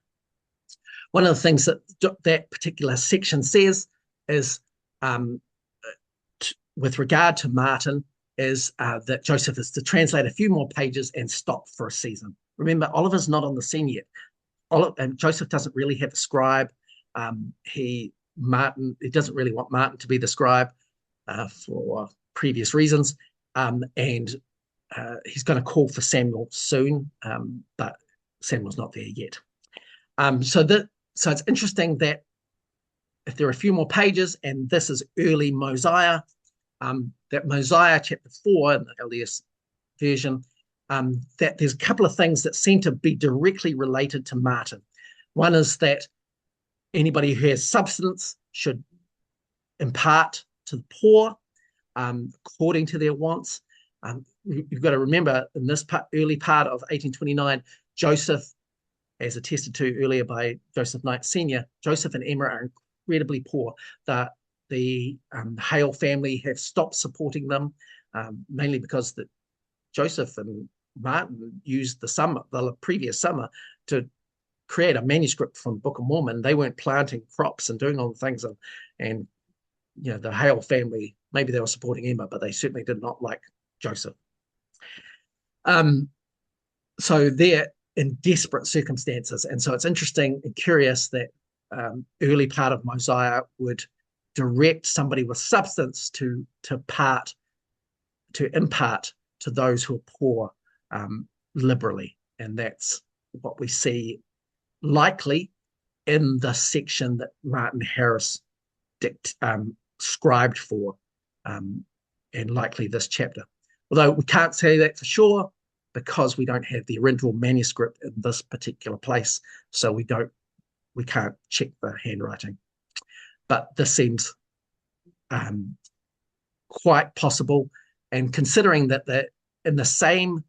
one of the things that particular section says is, with regard to Martin, is that Joseph is to translate a few more pages and stop for a season. Remember, Oliver's not on the scene yet. And Joseph doesn't really have a scribe. He doesn't really want Martin to be the scribe for previous reasons. And he's going to call for Samuel soon, but Samuel's not there yet. So it's interesting that if there are a few more pages, and this is early Mosiah, that Mosiah chapter 4 in the LDS version, that there's a couple of things that seem to be directly related to Martin. One is that anybody who has substance should impart to the poor according to their wants. You've got to remember, in this early part of 1829, Joseph, as attested to earlier by Joseph Knight Sr., Joseph and Emma are incredibly poor. The Hale family have stopped supporting them, mainly because Joseph and Martin used the previous summer to create a manuscript from the Book of Mormon. They weren't planting crops and doing all the things, and the Hale family, maybe they were supporting Emma, but they certainly did not like Joseph. So they're in desperate circumstances, and so it's interesting and curious that early part of Mosiah would direct somebody with substance to impart to those who are poor liberally, and that's what we see likely in the section that Martin Harris scribed for, and likely this chapter. Although we can't say that for sure, because we don't have the original manuscript in this particular place, so we can't check the handwriting. But this seems quite possible, and considering that in the same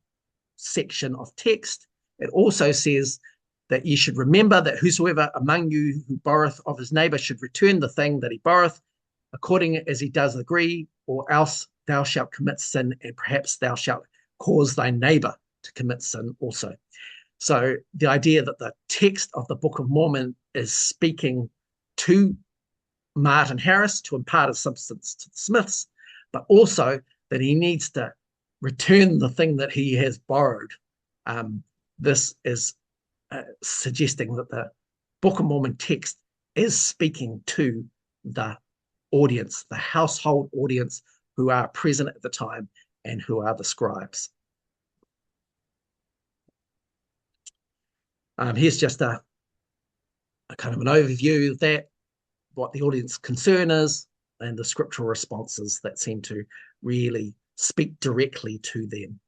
section of text, it also says that ye should remember that whosoever among you who borroweth of his neighbor should return the thing that he borroweth, according as he does agree, or else thou shalt commit sin, and perhaps thou shalt cause thy neighbor to commit sin also. So the idea that the text of the Book of Mormon is speaking to Martin Harris to impart his substance to the Smiths, but also that he needs to return the thing that he has borrowed. This is suggesting that the Book of Mormon text is speaking to the audience, the household audience who are present at the time and who are the scribes. Here's just a kind of an overview of that, what the audience concern is, and the scriptural responses that seem to really speak directly to them.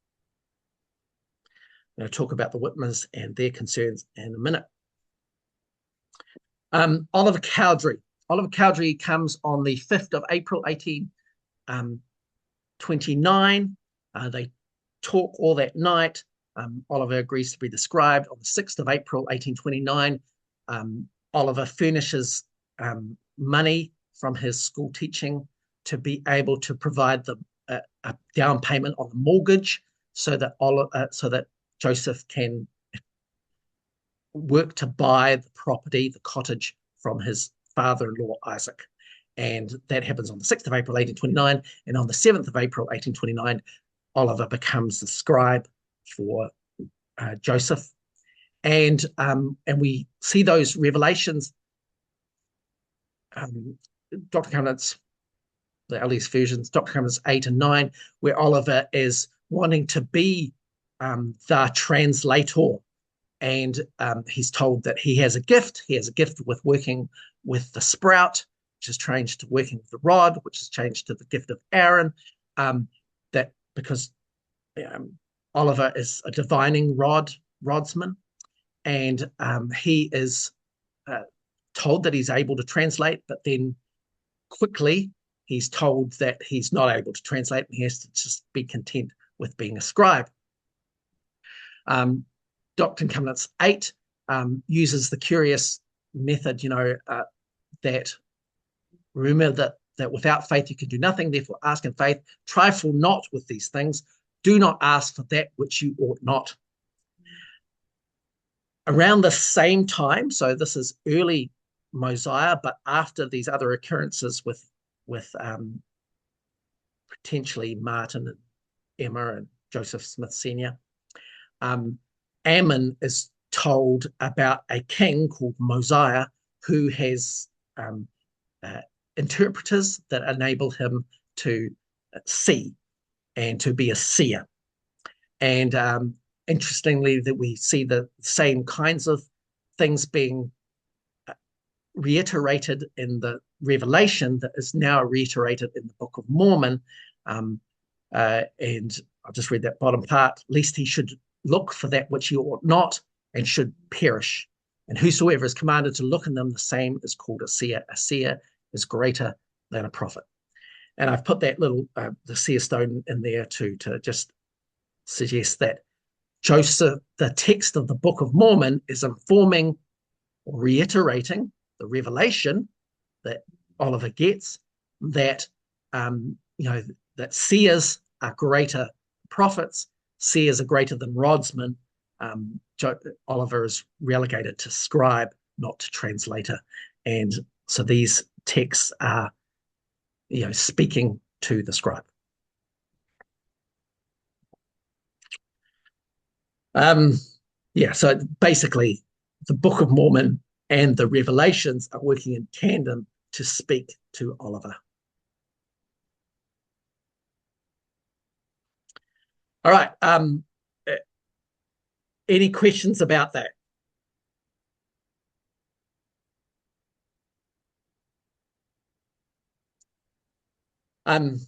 I'm going to talk about the Whitmers and their concerns in a minute. Oliver Cowdery. Oliver Cowdery comes on the 5th of April, 1829. They talk all that night. Oliver agrees to be the scribe. On the 6th of April, 1829, Oliver furnishes money from his school teaching to be able to provide a down payment on the mortgage, so that Joseph can work to buy the property, the cottage, from his father-in-law Isaac. And that happens on the 6th of April, 1829. And on the 7th of April, 1829, Oliver becomes the scribe for Joseph. and we see those revelations. Dr. Covenant's, the earliest versions, Dr. Covenant's 8 and 9, where Oliver is wanting to be the translator, and he's told that he has a gift. He has a gift with working with the sprout, which is changed to working with the rod, which is changed to the gift of Aaron. That because Oliver is a divining rodsman, and he is told that he's able to translate, but then quickly he's told that he's not able to translate, and he has to just be content with being a scribe. Doctrine and Covenants 8 uses the curious method, that remember that without faith you can do nothing, therefore ask in faith, trifle not with these things, do not ask for that which you ought not. Around the same time, so this is early Mosiah, but after these other occurrences with potentially Martin and Emma and Joseph Smith Sr., Ammon is told about a king called Mosiah who has interpreters that enable him to see and to be a seer. And interestingly, that we see the same kinds of things being reiterated in the Revelation that is now reiterated in the Book of Mormon. And I'll just read that bottom part. Lest he should look for that which he ought not, and should perish. And whosoever is commanded to look in them, the same is called a seer. A seer is greater than a prophet. And I've put that little the seer stone in there to just suggest that Joseph, the text of the Book of Mormon, is informing or reiterating the revelation that Oliver gets, that that seers are greater prophets, seers are greater than rodsmen. Oliver is relegated to scribe, not to translator, and so these texts are, speaking to the scribe. So basically, the Book of Mormon and the Revelations are working in tandem to speak to Oliver. All right. Any questions about that? Can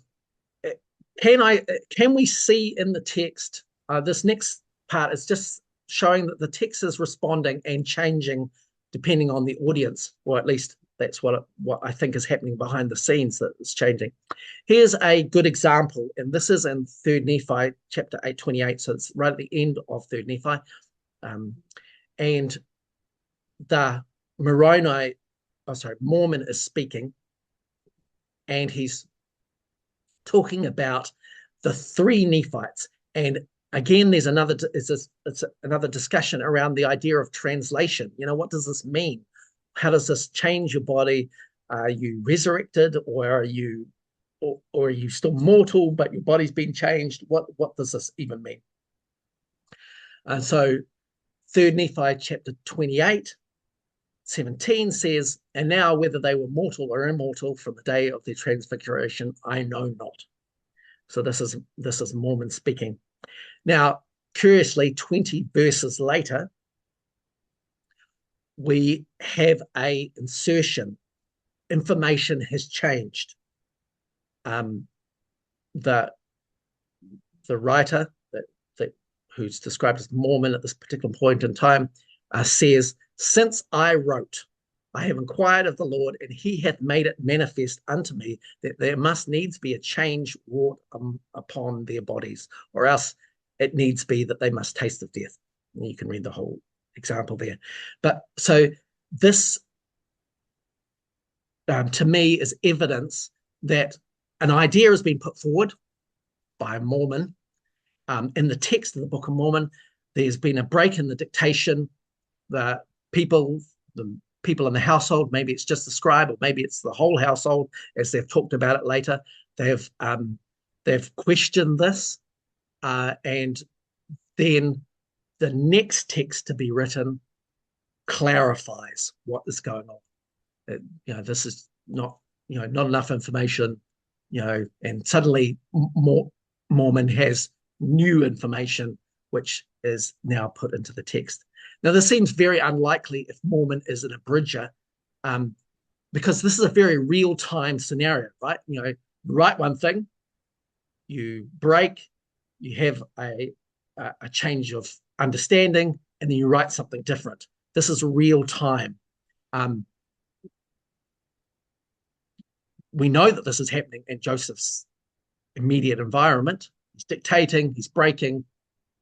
we see in the text, this next part is just showing that the text is responding and changing depending on the audience, or at least that's what I think is happening behind the scenes, that it's changing. Here's a good example, and this is in 3rd Nephi chapter 8:28, so it's right at the end of 3rd Nephi. And the Moroni, Mormon is speaking, and he's talking about the 3 Nephites. And again, there's another discussion around the idea of translation. What does this mean? How does this change your body? Are you resurrected, or are you still mortal, but your body's been changed? What does this even mean? And so 3rd Nephi chapter 28:17 says, and now whether they were mortal or immortal from the day of their transfiguration, I know not. So this is Mormon speaking. Now, curiously, 20 verses later, we have a insertion. Information has changed. The writer who's described as Mormon at this particular point in time says, since I wrote, I have inquired of the Lord, and he hath made it manifest unto me that there must needs be a change wrought upon their bodies, or else it needs be that they must taste of death. And you can read the whole example there. But so this, to me, is evidence that an idea has been put forward by a Mormon. In the text of the Book of Mormon, there's been a break in the dictation. The people in the household, maybe it's just the scribe, or maybe it's the whole household, as they've talked about it later. They've questioned this, and then the next text to be written clarifies what is going on. This is not, not enough information, and suddenly Mormon has new information which is now put into the text. Now, this seems very unlikely if Mormon is an abridger, because this is a very real-time scenario, right? You write one thing, you break, you have a change of understanding, and then you write something different. This is real time. We know that this is happening in Joseph's immediate environment. He's dictating, he's breaking,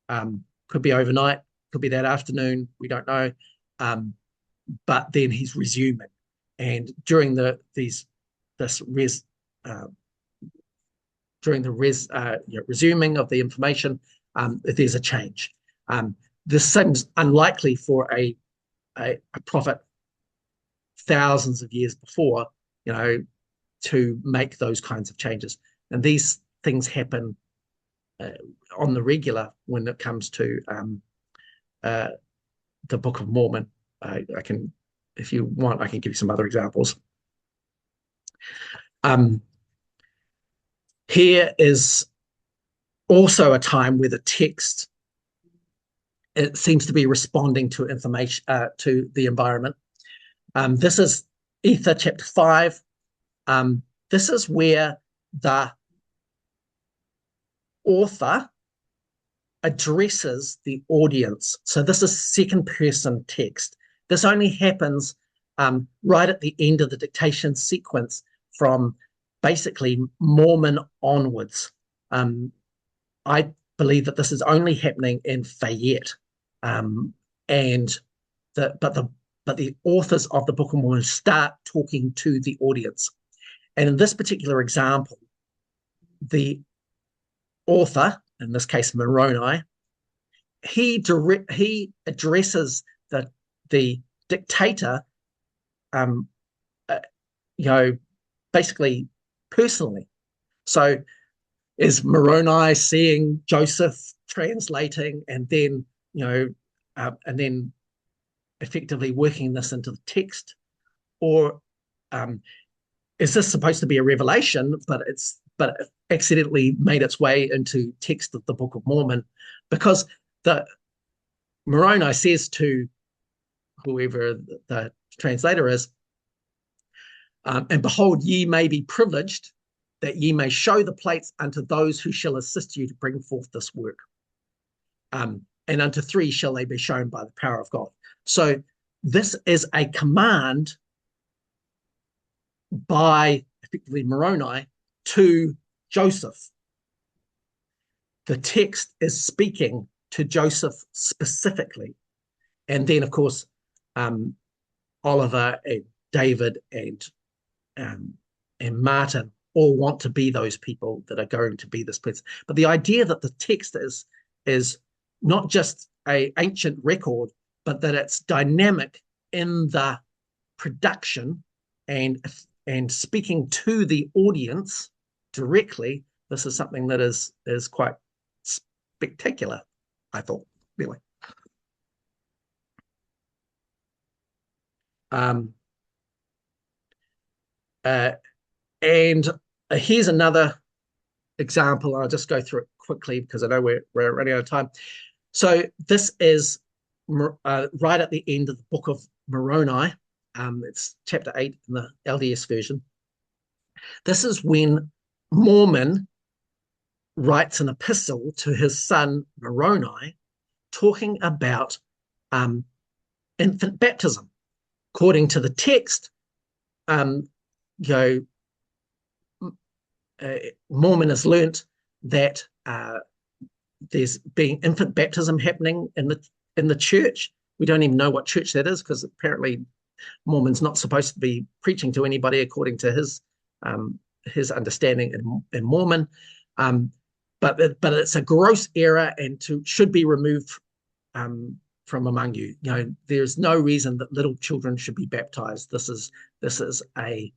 could be overnight, could be that afternoon, we don't know. But then he's resuming. And during resuming of the information, there's a change. This seems unlikely for a prophet thousands of years before, to make those kinds of changes. And these things happen on the regular when it comes to the Book of Mormon. I can, if you want, I can give you some other examples. Here is also a time where the text, it seems to be responding to information, to the environment. This is Ether chapter 5. This is where the author addresses the audience. So this is second person text. This only happens right at the end of the dictation sequence from basically Mormon onwards. I believe that this is only happening in Fayette, but the authors of the Book of Mormon start talking to the audience. And in this particular example, the author, in this case Moroni, he addresses the dictator, basically personally. So is Moroni seeing Joseph translating and then effectively working this into the text, or is this supposed to be a revelation, but it accidentally made its way into text of the Book of Mormon? Because the Moroni says to whoever the translator is, and behold, ye may be privileged, that ye may show the plates unto those who shall assist you to bring forth this work. And unto three shall they be shown by the power of God. So this is a command by effectively Moroni to Joseph. The text is speaking to Joseph specifically. And then, of course, Oliver and David and Martin all want to be those people that are going to be this person. But the idea that the text is not just an ancient record, but that it's dynamic in the production and speaking to the audience directly, this is something that is quite spectacular, I thought, really. And here's another example. I'll just go through it quickly because I know we're running out of time. So this is right at the end of the Book of Moroni. It's chapter 8 in the LDS version. This is when Mormon writes an epistle to his son Moroni talking about infant baptism. According to the text, Mormon has learnt that there's been infant baptism happening in the church. We don't even know what church that is, because apparently Mormon's not supposed to be preaching to anybody according to his understanding in Mormon. But it's a gross error and should be removed from among you. There's no reason that little children should be baptized. This is a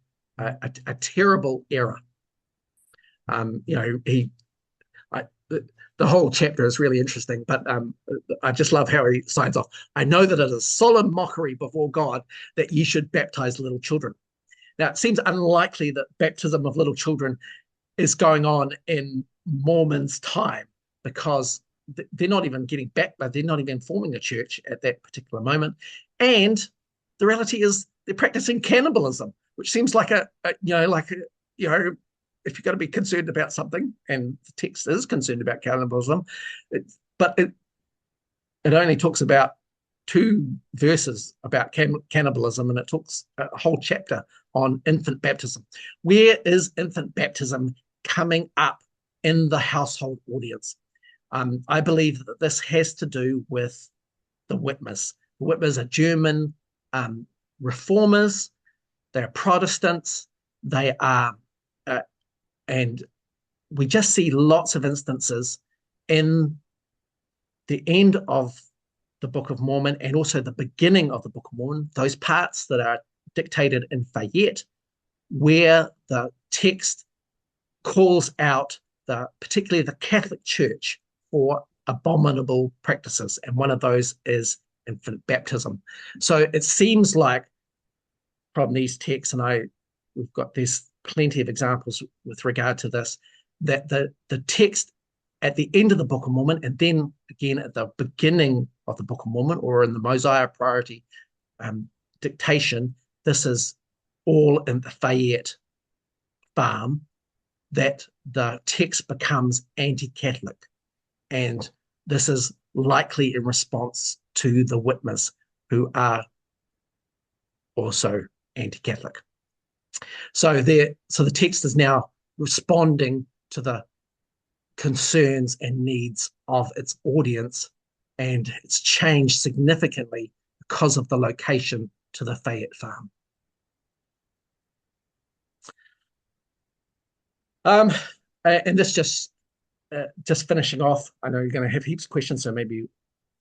the whole chapter is really interesting, but I just love how he signs off. I know that it is solemn mockery before God that ye should baptize little children. Now, it seems unlikely that baptism of little children is going on in Mormon's time, because they're not even getting baptized, they're not even forming a church at that particular moment. And the reality is they're practicing cannibalism, which seems like if you're going to be concerned about something, and the text is concerned about cannibalism, but it only talks about 2 verses about cannibalism, and it talks a whole chapter on infant baptism. Where is infant baptism coming up in the household audience? I believe that this has to do with the Whitmers. The Whitmers are German reformers. They're Protestants. They are, and we just see lots of instances in the end of the Book of Mormon and also the beginning of the Book of Mormon, those parts that are dictated in Fayette, where the text calls out particularly the Catholic Church for abominable practices, and one of those is infant baptism. So it seems like from these texts, and we've got there's plenty of examples with regard to this, that the text at the end of the Book of Mormon, and then again at the beginning of the Book of Mormon, or in the Mosiah Priority dictation, this is all in the Fayette farm, that the text becomes anti-Catholic. And this is likely in response to the Whitmers, who are also anti-Catholic. So the text is now responding to the concerns and needs of its audience, and it's changed significantly because of the location to the Fayette farm. And this just finishing off, I know you're going to have heaps of questions, so maybe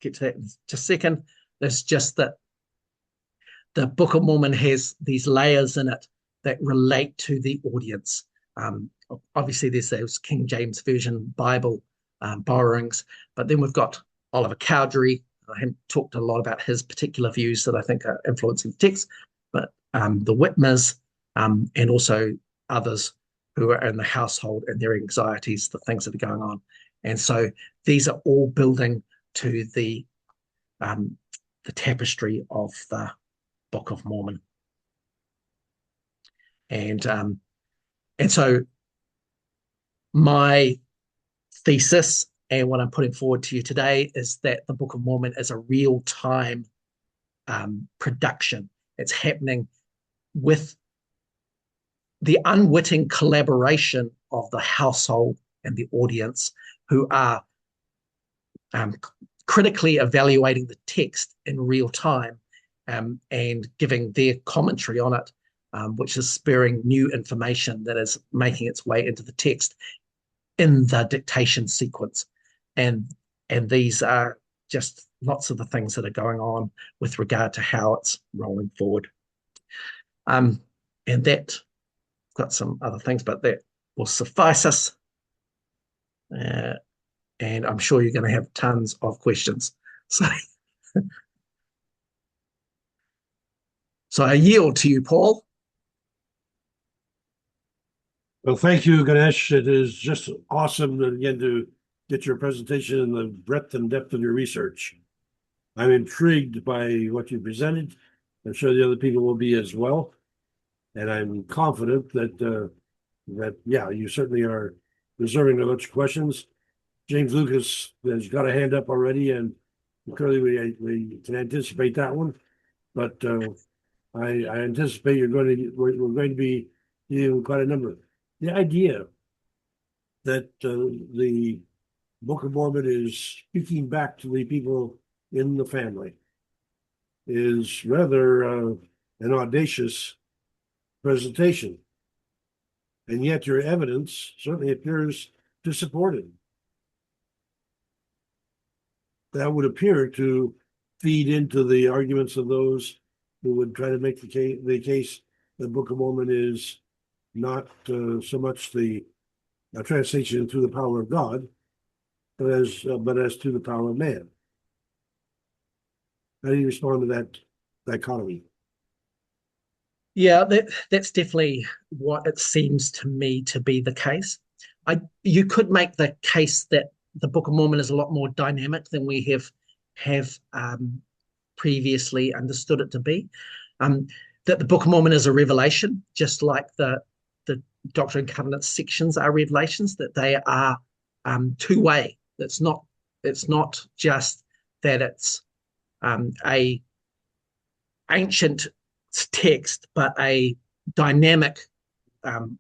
get to that in just a second. There's just that the Book of Mormon has these layers in it that relate to the audience. Obviously, there's those King James Version Bible borrowings, but then we've got Oliver Cowdery. I haven't talked a lot about his particular views that I think are influencing the text, but the Whitmers and also others who are in the household and their anxieties, the things that are going on. And so these are all building to the tapestry of the Book of Mormon. And so my thesis and what I'm putting forward to you today is that the Book of Mormon is a real-time production. It's happening with the unwitting collaboration of the household and the audience, who are critically evaluating the text in real time and giving their commentary on it, which is spurring new information that is making its way into the text in the dictation sequence. And these are just lots of the things that are going on with regard to how it's rolling forward. And that, got some other things, but that will suffice us. And I'm sure you're going to have tons of questions. So I yield to you, Paul. Well, thank you, Ganesh. It is just awesome, again, to get your presentation and the breadth and depth of your research. I'm intrigued by what you presented. I'm sure the other people will be as well. And I'm confident that, yeah, you certainly are deserving of much questions. James Lucas has got a hand up already, and clearly we can anticipate that one. But I anticipate we're going to be dealing with quite a number. The idea that the Book of Mormon is speaking back to the people in the family is rather an audacious presentation. And yet your evidence certainly appears to support it. That would appear to feed into the arguments of those who would try to make the case the Book of Mormon is not so much the translation through the power of God, but as to the power of man. How do you respond to that dichotomy? Yeah, that's definitely what it seems to me to be the case. You could make the case that the Book of Mormon is a lot more dynamic than we have previously understood it to be. That the Book of Mormon is a revelation, just like the Doctrine and Covenants sections are revelations. That they are two-way. It's not just that it's a ancient text, but a dynamic um,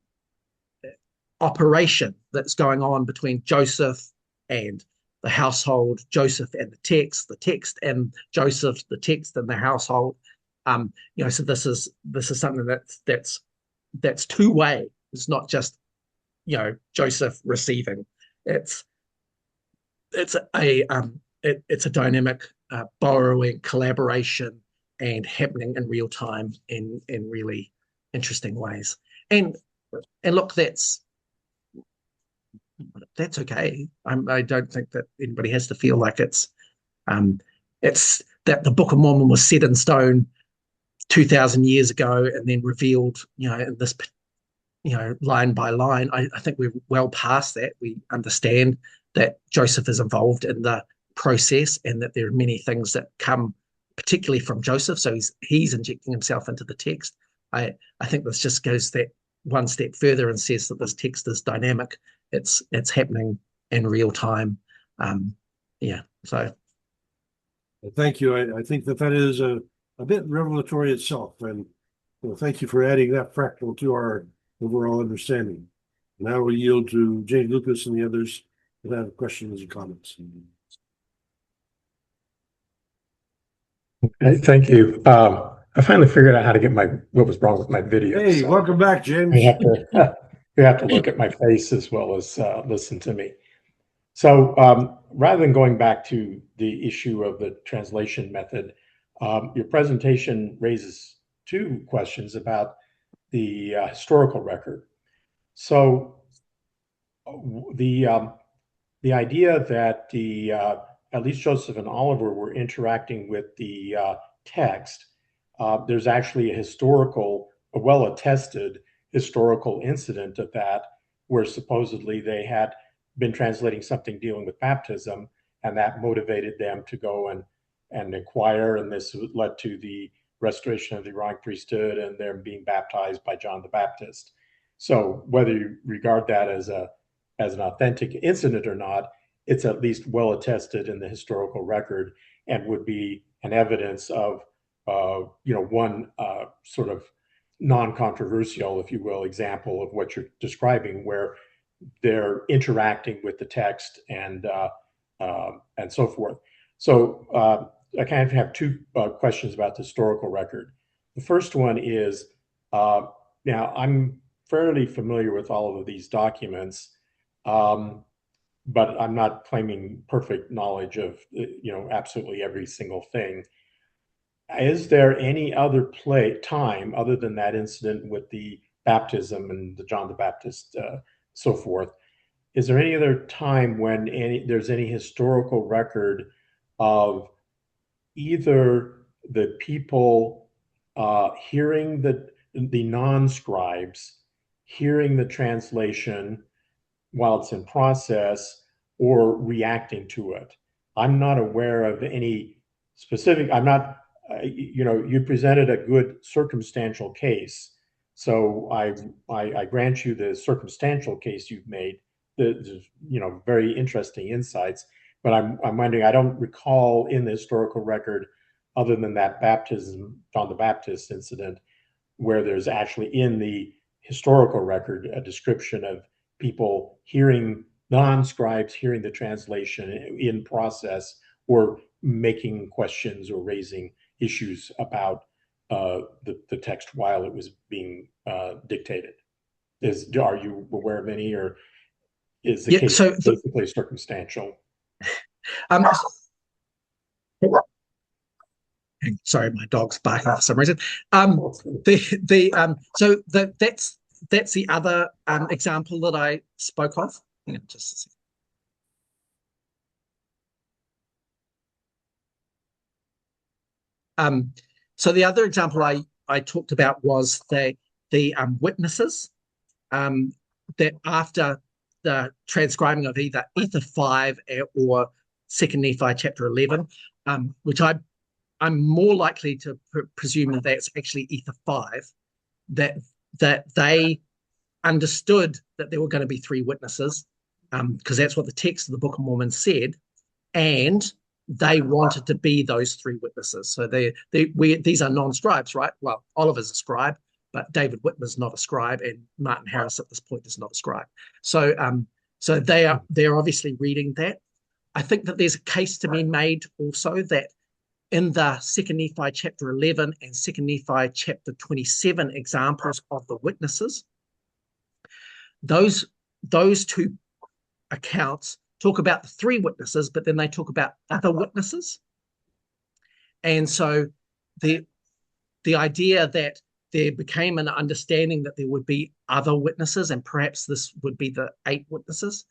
operation that's going on between Joseph and the household, Joseph and the text and Joseph, the text and the household. So this is something that's two way. It's not just Joseph receiving. It's it's a dynamic borrowing, collaboration, and happening in real time in really interesting ways. And look, that's okay. I don't think that anybody has to feel like it's that the Book of Mormon was set in stone 2,000 years ago and then revealed, in this, line by line. I think we're well past that. We understand that Joseph is involved in the process and that there are many things that come particularly from Joseph. So he's injecting himself into the text. I think this just goes that one step further and says that this text is dynamic. It's happening in real time. So. Thank you. I think that is a bit revelatory itself. And thank you for adding that fractal to our overall understanding. Now we yield to Jane Lucas and the others that have questions and comments. Okay, thank you. I finally figured out how to get what was wrong with my video. Hey, so welcome back, James. You have to look at my face as well as listen to me. So rather than going back to the issue of the translation method, your presentation raises two questions about the historical record. So the idea that at least Joseph and Oliver were interacting with the text, there's actually a well-attested historical incident of that, where supposedly they had been translating something dealing with baptism, and that motivated them to go and inquire, and this led to the restoration of the Aaronic priesthood and them being baptized by John the Baptist. So whether you regard that as an authentic incident or not, it's at least well attested in the historical record and would be an evidence of one sort of non-controversial, if you will, example of what you're describing, where they're interacting with the text and so forth. So I kind of have two questions about the historical record. The first one is, now I'm fairly familiar with all of these documents, but I'm not claiming perfect knowledge of absolutely every single thing. Is there any other time other than that incident with the baptism and the John the Baptist, so forth? Is there any other time when there's any historical record of either the people hearing the non-scribes hearing the translation while it's in process or reacting to it? I'm not aware of any specific. I'm not. You presented a good circumstantial case, so I grant you the circumstantial case you've made. The very interesting insights. But I'm wondering. I don't recall in the historical record, other than that baptism, John the Baptist incident, where there's actually in the historical record a description of people hearing, non-scribes hearing the translation in process or making questions or raising issues about the text while it was being dictated. Are you aware of any, or is the case basically circumstantial? Sorry, my dog's barking for some reason. That's the other example that I spoke of. Hang on just a second. So the other example I talked about was the witnesses, that after the transcribing of either Ether 5 or Second Nephi chapter 11, which I'm more likely to presume that that's actually Ether 5, that they understood that there were going to be three witnesses, because that's what the text of the Book of Mormon said, and they wanted to be those three witnesses. So these are non-scribes, right? Well, Oliver's a scribe, but David Whitmer's not a scribe, and Martin Harris at this point is not a scribe. So they're obviously reading that. I think that there's a case to be made also that in the Second Nephi chapter 11 and Second Nephi chapter 27 examples of the witnesses, those two accounts talk about the three witnesses, but then they talk about other witnesses. And so the idea that there became an understanding that there would be other witnesses, and perhaps this would be the 8 witnesses.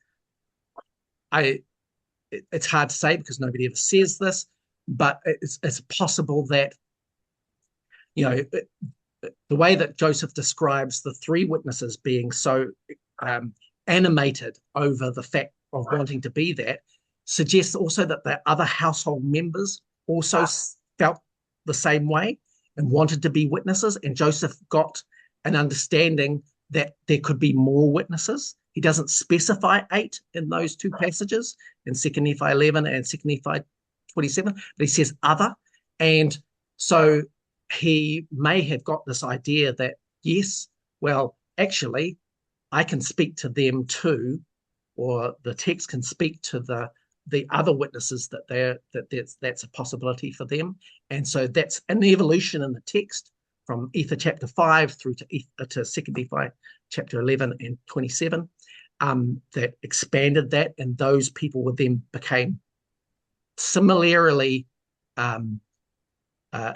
It's hard to say because nobody ever says this, but it's possible that, the way that Joseph describes the three witnesses being so animated over the fact of wanting to be that suggests also that the other household members also felt the same way and wanted to be witnesses, and Joseph got an understanding that there could be more witnesses. He doesn't specify 8 in those two passages, in 2 Nephi 11 and 2 Nephi 27, but he says other. And so he may have got this idea that, yes, well, actually, I can speak to them too, or the text can speak to the other witnesses that's a possibility for them. And so that's an evolution in the text from Ether chapter 5 through to 2 Nephi chapter 11 and 27, that expanded that, and those people would then became similarly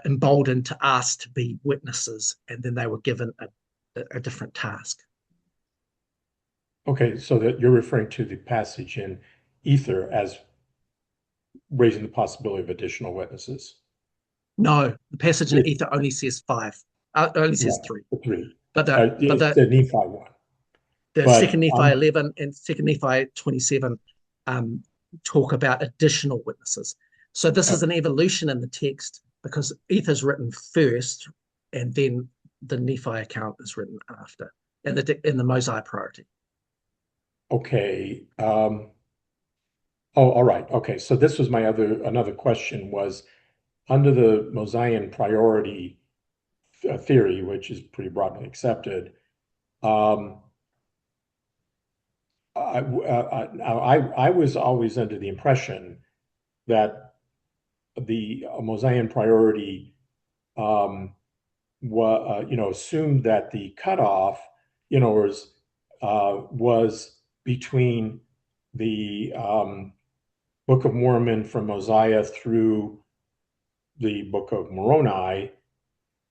emboldened to ask to be witnesses, and then they were given a different task. Okay, so that you're referring to the passage in Ether as raising the possibility of additional witnesses. No, the passage in Ether only says 5. Only says 3. The 3. But the Nephi one. The 2 Nephi 11 and 2 Nephi 27 talk about additional witnesses. So this is an evolution in the text, because Ether's written first, and then the Nephi account is written after, in the Mosaic priority. Okay. All right. Okay. So this was another question was, under the Mosaic priority theory, which is pretty broadly accepted, I was always under the impression that the Mosaic priority assumed that the cutoff, was between the Book of Mormon from Mosiah through the Book of Moroni,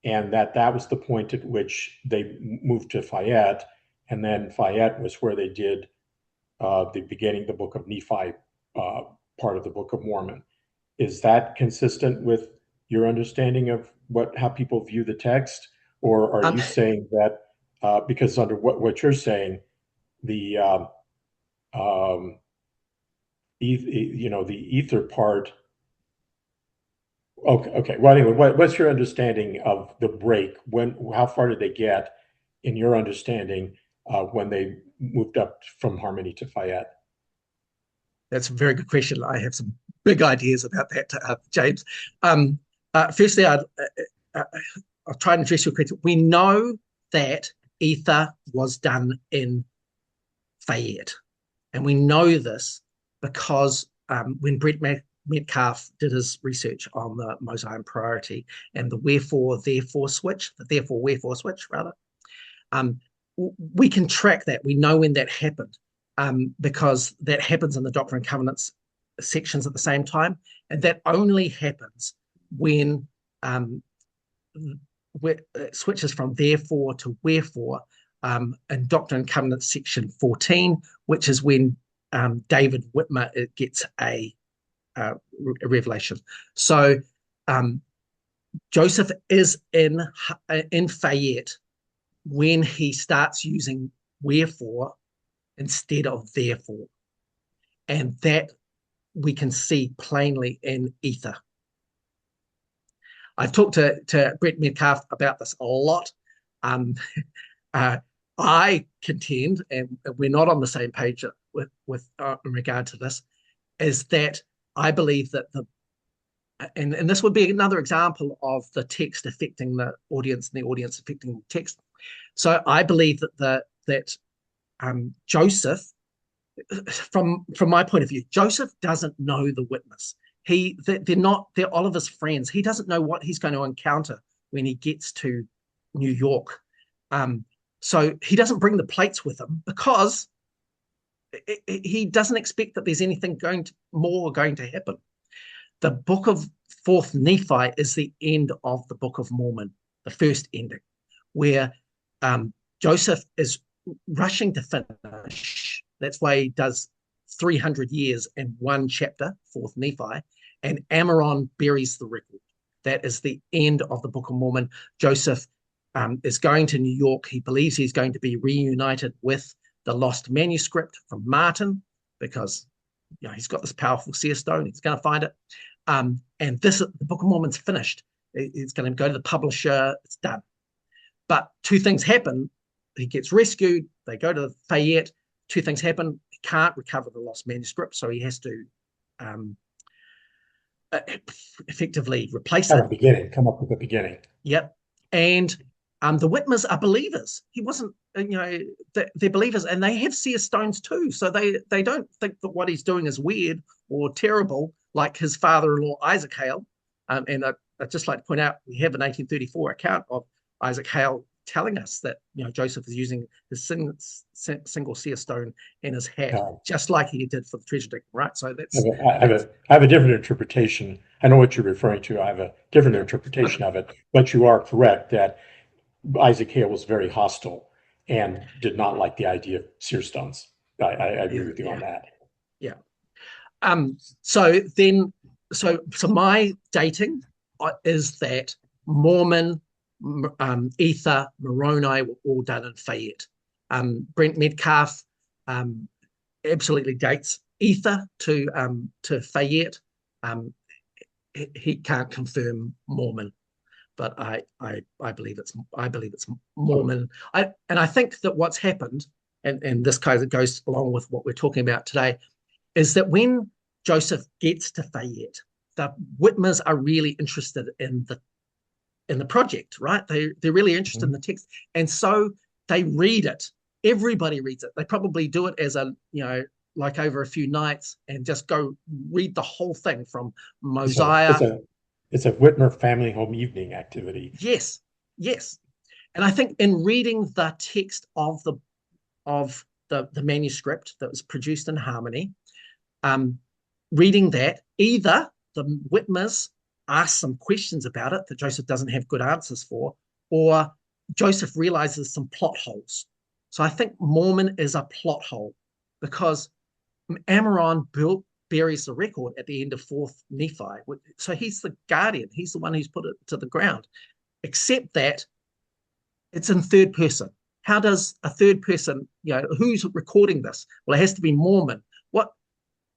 and that was the point at which they moved to Fayette, and then Fayette was where they did the Book of Nephi, part of the Book of Mormon. Is that consistent with your understanding of how people view the text, or are you saying that because under what you're saying, the the Ether part? Okay. Well, anyway, what's your understanding of the break? How far did they get, in your understanding, when they moved up from Harmony to Fayette? That's a very good question. I have some big ideas about that, James. Firstly, I'll try and address your question. We know that Ether was done in Fayette, and we know this because when Brett Metcalf did his research on the Mosaic priority and the wherefore-therefore switch, we can track that. We know when that happened, because that happens in the Doctrine and Covenants sections at the same time, and that only happens when it switches from therefore to wherefore in Doctrine and Covenants section 14, which is when David Whitmer gets a revelation. So Joseph is in Fayette when he starts using wherefore instead of therefore. And that we can see plainly in Ether. I've talked to Brett Metcalf about this a lot. I contend, and we're not on the same page with in regard to this, is that I believe that and this would be another example of the text affecting the audience and the audience affecting the text. So I believe that Joseph, from my point of view, Joseph doesn't know the witness. They're Oliver's friends. He doesn't know what he's going to encounter when he gets to New York. So he doesn't bring the plates with him because he doesn't expect that there's anything more going to happen. The book of 4th Nephi is the end of the Book of Mormon, the first ending, where Joseph is rushing to finish. That's why he does 300 years in one chapter, 4th Nephi, and Ammoron buries the record. That is the end of the Book of Mormon. Joseph is going to New York. He believes he's going to be reunited with the lost manuscript from Martin because he's got this powerful seer stone. He's going to find it. And the Book of Mormon's finished. It's going to go to the publisher. It's done. But two things happen. He gets rescued. They go to Fayette. Two things happen. He can't recover the lost manuscript, so he has to effectively replace it. Come up with a beginning. Yep. And the Whitmers are believers. He wasn't, they're believers, and they have seer stones too. So they don't think that what he's doing is weird or terrible, like his father-in-law Isaac Hale. And I'd just like to point out, we have an 1834 account of Isaac Hale telling us that Joseph is using his single seer stone in his hat, just like he did for the treasure dig, right? So I have a different interpretation. I know what you're referring to. I have a different interpretation of it, but you are correct that Isaac Hale was very hostile and did not like the idea of seer stones. I agree with you on that. Yeah. So my dating is that Mormon, Ether, Moroni were all done in Fayette. Brent Metcalf absolutely dates Ether to Fayette. He can't confirm Mormon, but I believe it's Mormon. I think that what's happened, and this kind of goes along with what we're talking about today, is that when Joseph gets to Fayette, the Whitmers are really interested in the project, right? They're really interested in the text, and so they read it. Everybody reads it. They probably do it as like over a few nights, and just go read the whole thing from Mosiah. It's a Whitmer family home evening activity. Yes. And I think in reading the text of the manuscript that was produced in harmony, reading that, either the Whitmers ask some questions about it that Joseph doesn't have good answers for, or Joseph realizes some plot holes. So I think Mormon is a plot hole because Ammoron buries the record at the end of 4th Nephi. So he's the guardian. He's the one who's put it to the ground, except that it's in third person. How does a third person, who's recording this? Well, it has to be Mormon. What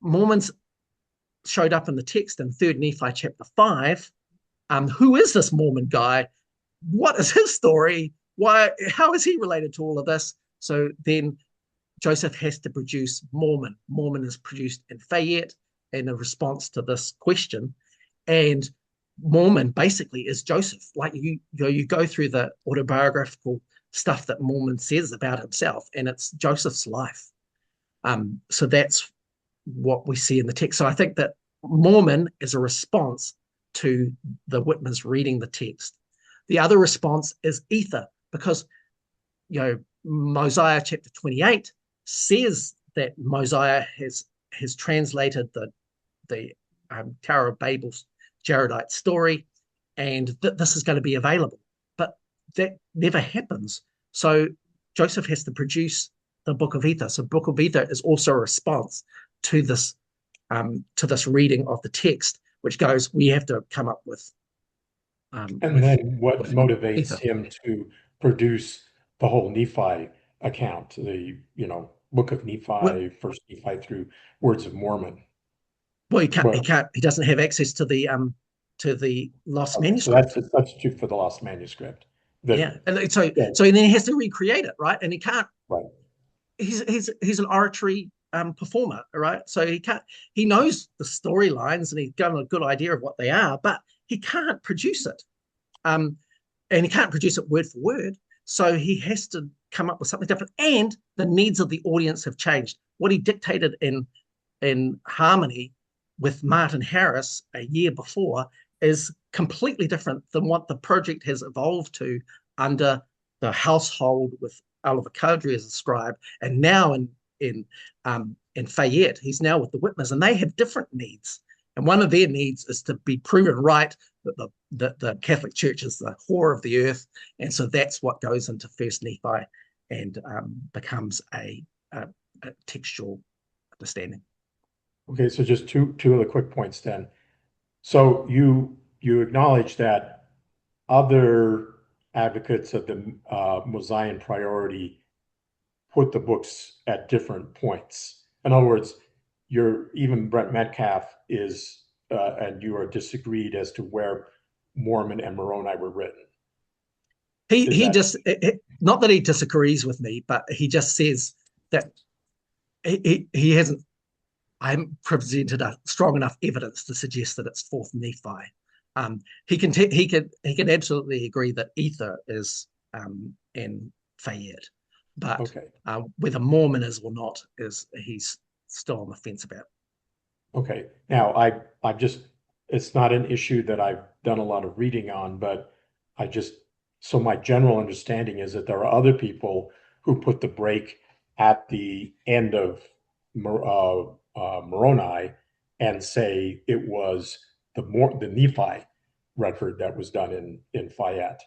Mormons showed up in the text in 3rd Nephi chapter 5. Who is this Mormon guy? What is his story? How is he related to all of this? So then Joseph has to produce Mormon. Mormon is produced in Fayette in a response to this question. And Mormon basically is Joseph. Like you go through the autobiographical stuff that Mormon says about himself, and it's Joseph's life. So that's what we see in the text. So I think that Mormon is a response to the Whitmers reading the text. The other response is Ether, because Mosiah chapter 28 says that Mosiah has translated the Tower of Babel's Jaredite story, and that this is going to be available. But that never happens. So Joseph has to produce the Book of Ether. So Book of Ether is also a response to this reading of the text, which goes, we have to come up with And then what with motivates Ether. him to produce the whole Nephi account, the, Book of Well, Nephi, First Nephi through Words of Mormon? Well, he doesn't have access to the lost okay, so that's manuscript. a substitute for the lost manuscript. Yeah, That, and so yeah, so then he has to recreate it, right? And he can't. right. He's an oratory performer, right? So he knows the storylines and he's got a good idea of what they are, but he can't produce it. Um, and he can't produce it word for word. So he has to come up with something different. And the needs of the audience have changed. What he dictated in Harmony with Martin Harris a year before is completely different than what the project has evolved to under the household with Oliver Cowdery as a scribe, and now in Fayette, he's now with the Whitmers, and they have different needs. And one of their needs is to be proven right that the Catholic Church is the whore of the earth, and so that's what goes into First Nephi and becomes a textual understanding. Okay, so just two of the quick points then. So you acknowledge that other advocates of the Mosaic priority put the books at different points. In other words, even Brent Metcalf is, and you are disagreed as to where Mormon and Moroni were written. Is He that just not that he disagrees with me, but he just says that he hasn't. I haven't presented a strong enough evidence to suggest that it's fourth Nephi. He can absolutely agree that Ether is in Fayette, but okay? whether Mormon is or not is he's still on the fence about. Okay. Now, I just, it's not an issue that I've done a lot of reading on, but I just, so my general understanding is that there are other people who put the break at the end of Moroni and say it was the Nephi record that was done in Fayette.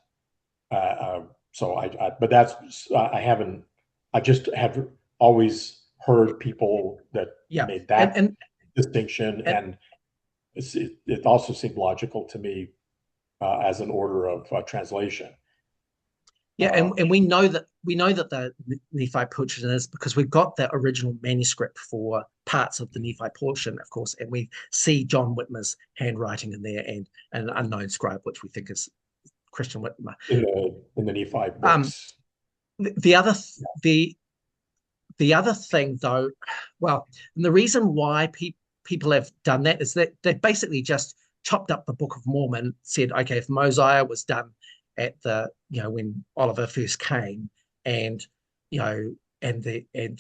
So but I haven't, I just have always heard people that Yeah, made and that and distinction, and and it also seemed logical to me as an order of translation. yeah, Uh, and we know that the Nephi portion is because we've got the original manuscript for parts of the Nephi portion, of course, and we see John Whitmer's handwriting in there and an unknown scribe, which we think is Christian Whitmer. in the Nephi Um, books. the other the other thing, though, well, and the reason why people have done that is that they basically just chopped up the Book of Mormon, said, okay, if Mosiah was done at when Oliver first came, and and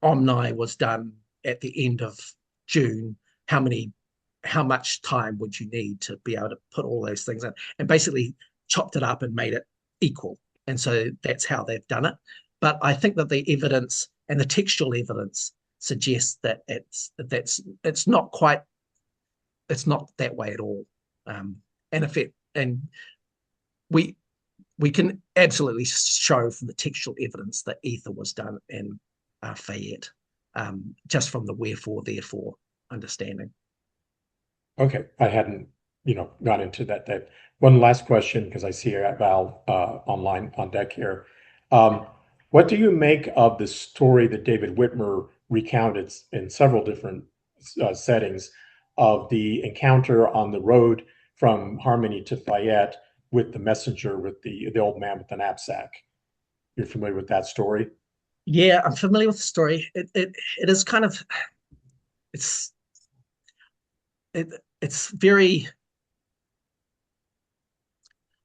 Omni was done at the end of June, how much time would you need to be able to put all those things in? And basically chopped it up and made it equal. And so that's how they've done it. But I think that the evidence and the textual evidence suggests that it's not quite, it's not that way at all. And if it and we can absolutely show from the textual evidence that Ether was done in Fayette, just from the wherefore therefore understanding. Okay, I hadn't, gone into that. That one last question, because I see Val online on deck here. What do you make of the story that David Whitmer recounted in several different settings of the encounter on the road from Harmony to Fayette with the messenger, with the old man with the knapsack? You're familiar with that story? Yeah, I'm familiar with the story. It is kind of it's it's very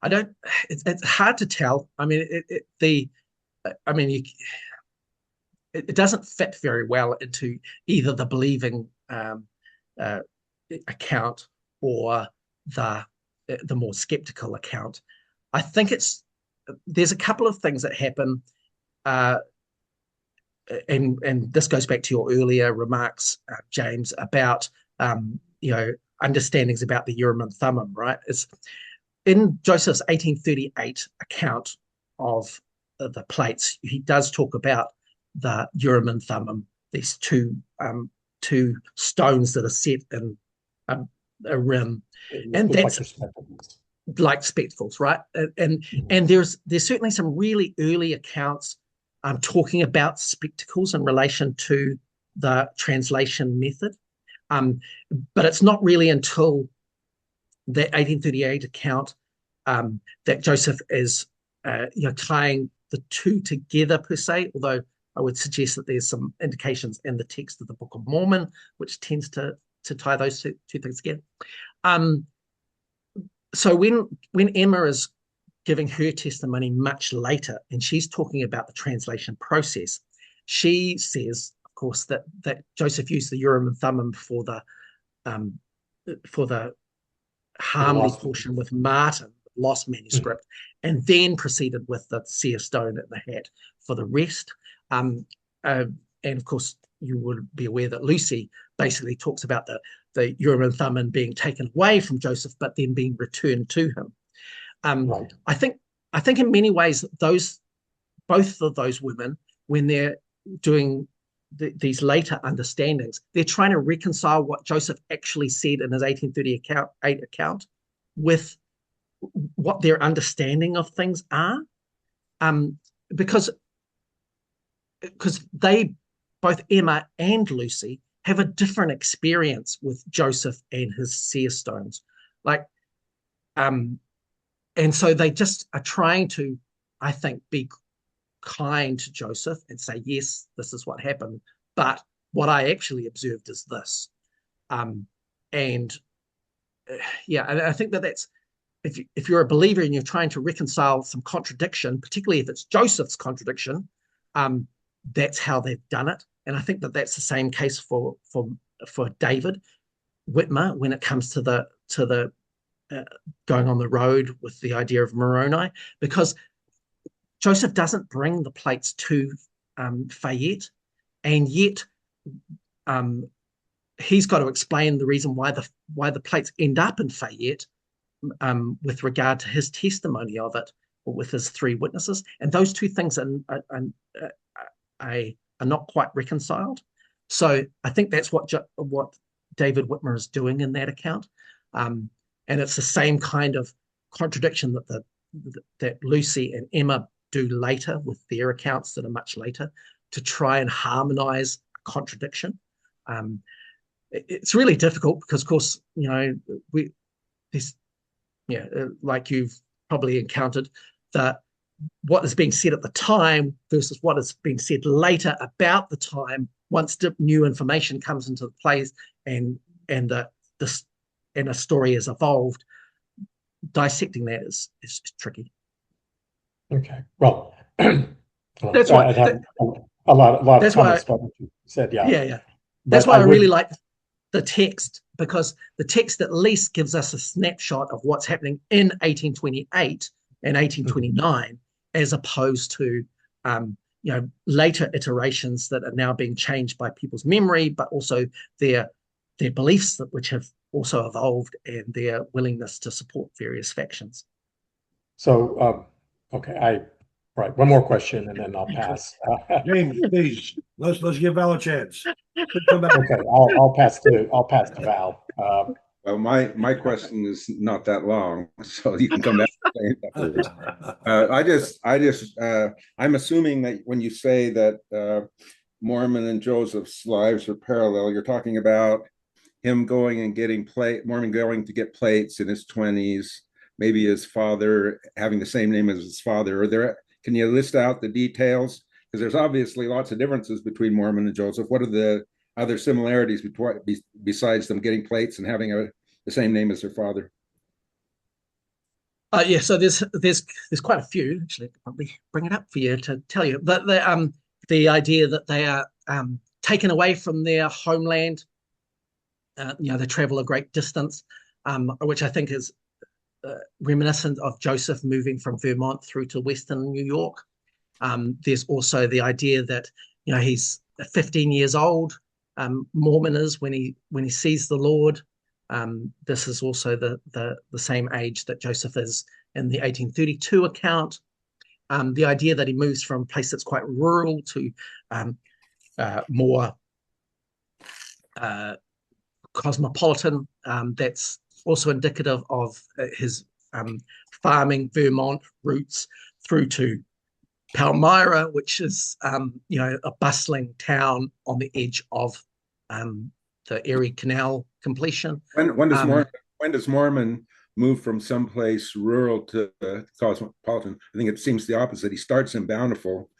I don't it's hard to tell. I mean I mean it doesn't fit very well into either the believing uh, account or the more skeptical account. I think there's a couple of things that happen, uh, and this goes back to your earlier remarks, James, about understandings about the Urim and Thummim. Right? It's in Joseph's 1838 account of the plates. He does talk about the Urim and Thummim, these two stones that are set in a rim, It and looks like that's they're spectacles. like spectacles, right? And there's certainly some really early accounts talking about spectacles in relation to the translation method. But it's not really until that 1838 account that Joseph is tying the two together per se, although I would suggest that there's some indications in the text of the Book of Mormon, which tends to tie those two things together. So when Emma is giving her testimony much later, and she's talking about the translation process, she says, of course, that Joseph used the Urim and Thummim for the harmony portion with Martin, the lost manuscript, and then proceeded with the seer stone and the hat for the rest. And of course, you would be aware that Lucy basically talks about the Urim and Thummim being taken away from Joseph, but then being returned to him. Right. I think in many ways both of those women, when they're doing these later understandings, they're trying to reconcile what Joseph actually said in his 1838 account with what their understanding of things are, because they, both Emma and Lucy, have a different experience with Joseph and his seer stones, and so they just are trying to, I think, be kind to Joseph and say, yes, this is what happened, but what I actually observed is this. And I think that's, if you're a believer and you're trying to reconcile some contradiction, particularly if it's Joseph's contradiction, that's how they've done it. And I think that that's the same case for David Whitmer when it comes to the going on the road with the idea of Moroni, because Joseph doesn't bring the plates to Fayette, and yet he's got to explain the reason why the plates end up in Fayette with regard to his testimony of it, or with his three witnesses, and those two things are not quite reconciled. So I think that's what David Whitmer is doing in that account, and it's the same kind of contradiction that Lucy and Emma do later with their accounts that are much later, to try and harmonize a contradiction. It's really difficult because, of course, like you've probably encountered, that what is being said at the time versus what is being said later about the time, once new information comes into the place and a story is evolved, dissecting that is tricky. Okay. Well, that's why I'd have a lot of comments about what you said. Yeah. That's why I really like the text, because the text at least gives us a snapshot of what's happening in 1828 and 1829, as opposed to later iterations that are now being changed by people's memory, but also their beliefs, which have also evolved, and their willingness to support various factions. So, okay, right. One more question, and then I'll pass. James, please, let's give Val a chance. Come back. Okay, I'll pass to Val. Well, my question is not that long, so you can come back. I'm assuming that when you say that Mormon and Joseph's lives are parallel, you're talking about him going and getting Mormon going to get plates in his 20s, maybe his father having the same name as his father. Can you list out the details? Because there's obviously lots of differences between Mormon and Joseph. What are the other similarities besides them getting plates and having the same name as their father? So there's quite a few. Actually, I could probably bring it up for you to tell you. But the idea that they are taken away from their homeland, they travel a great distance, which I think is reminiscent of Joseph moving from Vermont through to Western New York. There's also the idea that he's 15 years old. Mormon is when he sees the Lord. This is also the same age that Joseph is in the 1832 account. The idea that he moves from a place that's quite rural to more cosmopolitan, that's also indicative of his farming Vermont roots through to Palmyra, which is a bustling town on the edge of the Erie Canal completion. When does Mormon move from someplace rural to cosmopolitan? I think it seems the opposite. He starts in Bountiful.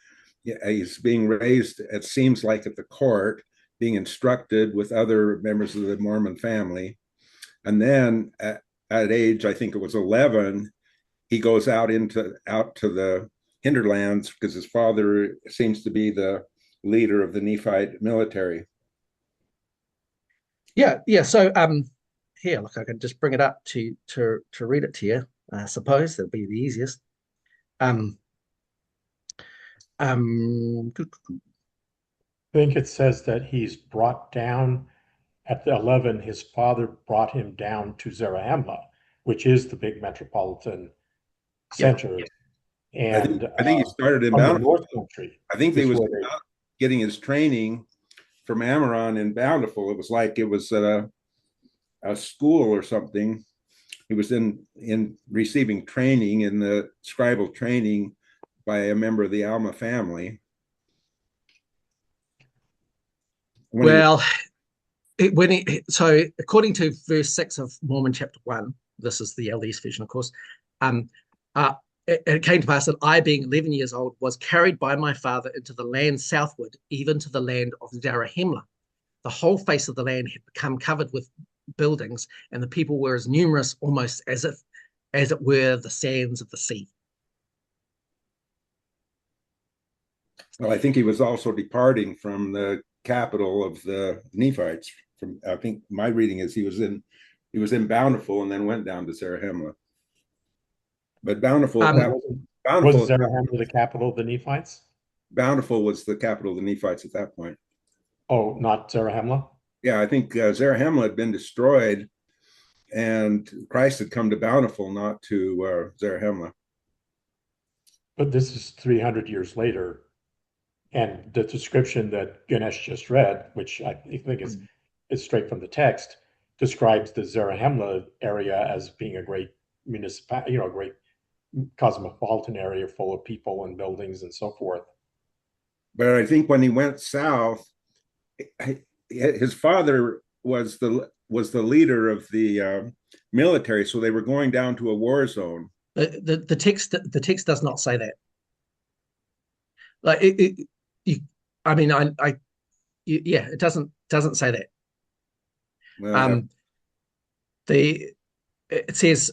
Yeah, he's being raised, it seems like, at the court, being instructed with other members of the Mormon family. And then at age, I think it was 11, he goes out to the hinterlands because his father seems to be the leader of the Nephite military. Yeah. So here, look, I can just bring it up to read it to you. I suppose that'll be the easiest. I think it says that he's brought down at the 11, his father brought him down to Zarahemla, which is the big metropolitan center. Yeah. And I think he started in from the Bountiful. North Country. I think they was where they- getting his training from Amaron in Bountiful. It was like it was a school or something. He was in receiving training in the scribal training by a member of the Alma family. So according to verse 6 of Mormon chapter 1, this is the LDS version, of course, it came to pass that I, being 11 years old, was carried by my father into the land southward, even to the land of Zarahemla. The whole face of the land had become covered with buildings, and the people were as numerous almost as it were the sands of the sea. Well, I think he was also departing from the capital of the Nephites. I think my reading is he was in Bountiful and then went down to Zarahemla. But Bountiful was Zarahemla the capital of the Nephites? Bountiful was the capital of the Nephites at that point. Oh, not Zarahemla? Yeah, I think Zarahemla had been destroyed, and Christ had come to Bountiful, not to Zarahemla. But this is 300 years later. And the description that Ganesh just read, which I think is straight from the text, describes the Zarahemla area as being a great municipality, a great cosmopolitan area full of people and buildings and so forth. But I think when he went south, his father was the leader of the military, so they were going down to a war zone. The text does not say that. Like it doesn't say that. Well, It says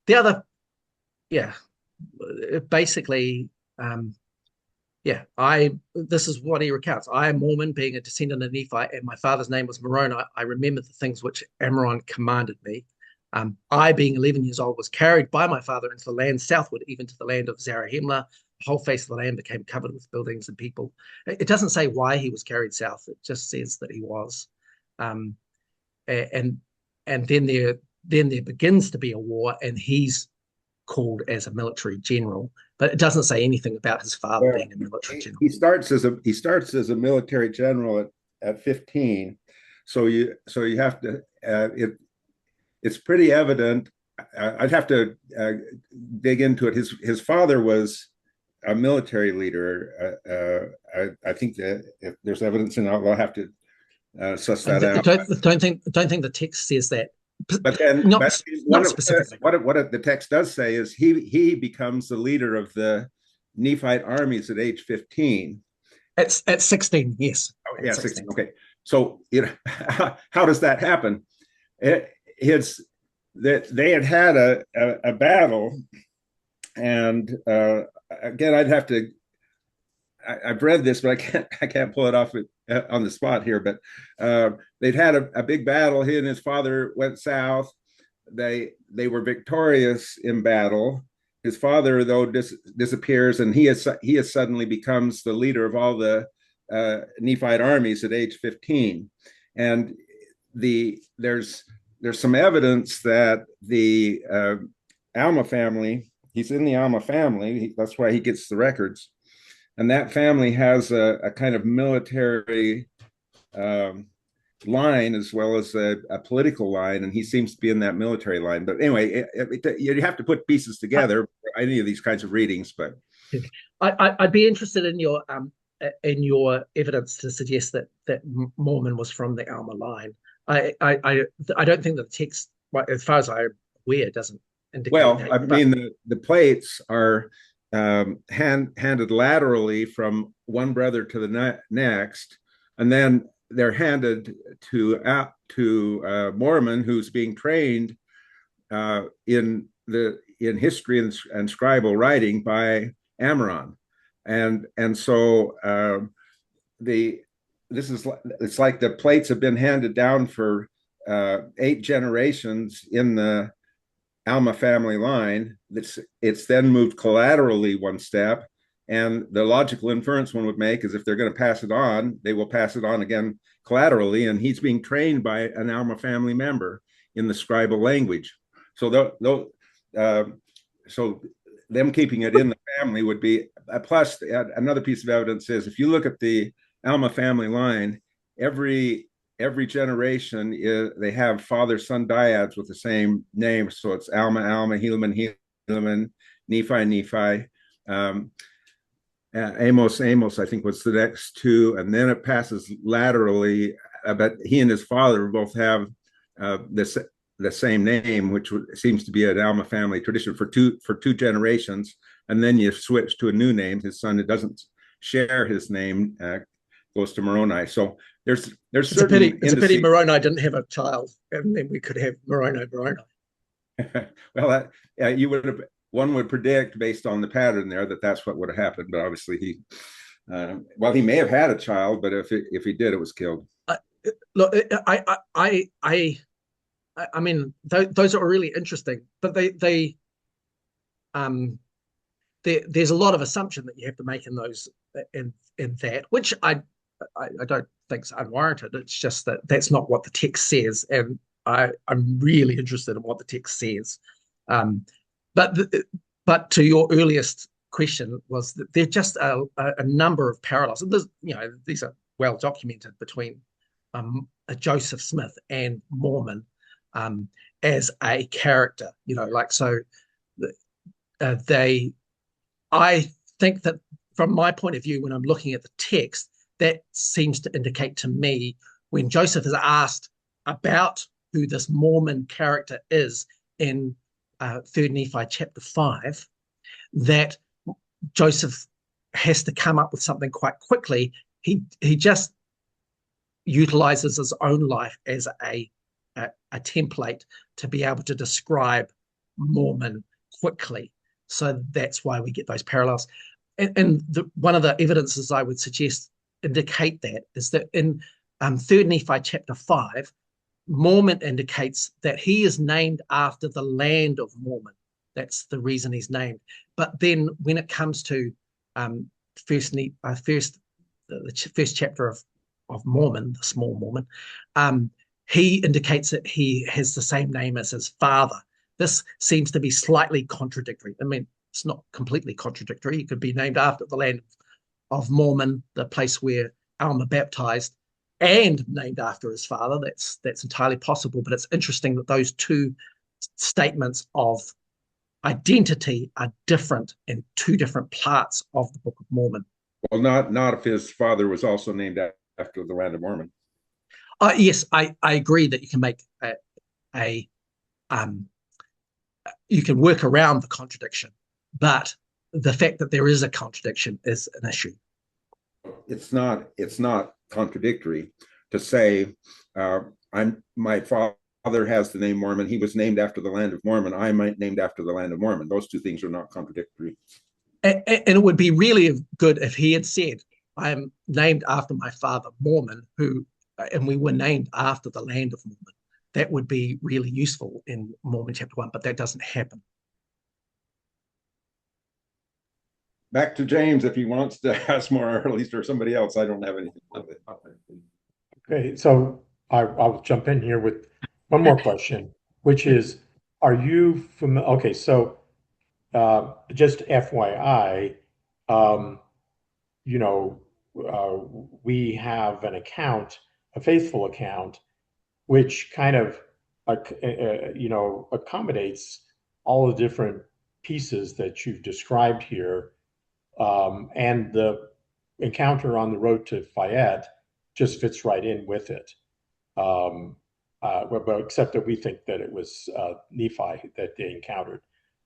the other, basically, this is what he recounts. I am Mormon, being a descendant of Nephi, and my father's name was Moroni. I remember the things which Amaron commanded me. I, being 11 years old, was carried by my father into the land southward, even to the land of Zarahemla. The whole face of the land became covered with buildings and people. It doesn't say why he was carried south. It just says that he was. And then there begins to be a war, and he's called as a military general. But it doesn't say anything about his father being a military general. He starts as a military general at 15. So you have to it's pretty evident. I'd have to dig into it. His father was a military leader. I think that if there's evidence, and I'll have to suss that out. Don't think the text says that. But then, not specifically. What the text does say is he becomes the leader of the Nephite armies at age 15. At 16, yes. Oh, yeah, 16. Okay. So how does that happen? They had a battle, and again, I've read this, but I can't pull it off on the spot here. But they'd had a big battle. He and his father went south. They were victorious in battle. His father, though, disappears, and he suddenly becomes the leader of all the Nephite armies at age 15. And there's some evidence that the Alma family, he's in the Alma family. That's why he gets the records. And that family has a kind of military line as well as a political line, and he seems to be in that military line. But anyway, you have to put pieces together for any of these kinds of readings. But I'd be interested in your evidence to suggest that Mormon was from the Alma line. I don't think that the text, as far as I'm aware, doesn't indicate well, that. I mean, the plates are handed laterally from one brother to the next, and then they're handed to Mormon, who's being trained in history and scribal writing by Amaron, and so it's like the plates have been handed down for 8 generations in the Alma family line. It's then moved collaterally one step, and the logical inference one would make is if they're going to pass it on, they will pass it on again collaterally, and he's being trained by an Alma family member in the scribal language. So so them keeping it in the family would be plus another piece of evidence is if you look at the Alma family line, every generation they have father son dyads with the same name, so it's Alma, Helaman, Nephi, Amos, I think was the next two, and then it passes laterally. But he and his father both have the same name, which seems to be an Alma family tradition for two generations. And then you switch to a new name. His son, that doesn't share his name, goes to Moroni. So there's it's a pity Moroni didn't have a child, and then we could have Moroni. Well, one would predict based on the pattern there that's what would have happened. But obviously he may have had a child, but if he did, it was killed. Look, I mean, those are really interesting, but there's a lot of assumption that you have to make in those in that, which I don't think is unwarranted. It's just that that's not what the text says, and I'm really interested in what the text says. But to your earliest question was that there's just a number of parallels, and these are well documented between Joseph Smith and Mormon as a character. I think that from my point of view, when I'm looking at the text, that seems to indicate to me when Joseph is asked about who this Mormon character is in 3rd Nephi chapter 5, that Joseph has to come up with something quite quickly. He just utilizes his own life as a template to be able to describe Mormon quickly. So that's why we get those parallels. And one of the evidences I would suggest indicate that is that in 3rd Nephi chapter 5, Mormon indicates that he is named after the land of Mormon. That's the reason he's named. But then when it comes to the first chapter of Mormon, the small Mormon, he indicates that he has the same name as his father. This seems to be slightly contradictory. I mean, it's not completely contradictory. He could be named after the land of Mormon, the place where Alma baptized, and named after his father. That's entirely possible. But it's interesting that those two statements of identity are different in two different parts of the Book of Mormon. Well, not if his father was also named after the land of Mormon. Yes, I agree that you can make you can work around the contradiction, but the fact that there is a contradiction is an issue. It's not contradictory to say my father has the name Mormon. He was named after the land of Mormon. I'm named after the land of Mormon. Those two things are not contradictory. And it would be really good if he had said, "I'm named after my father Mormon, and we were named after the land of Mormon." That would be really useful in Mormon chapter 1, but that doesn't happen. Back to James if he wants to ask more, or at least or somebody else. I don't have anything with it. Okay, so I'll jump in here with one more question, which is, are you familiar? Okay, so just FYI, we have an account a faithful account, which kind of accommodates all the different pieces that you've described here. And the encounter on the road to Fayette just fits right in with it. But except that we think that it was Nephi that they encountered,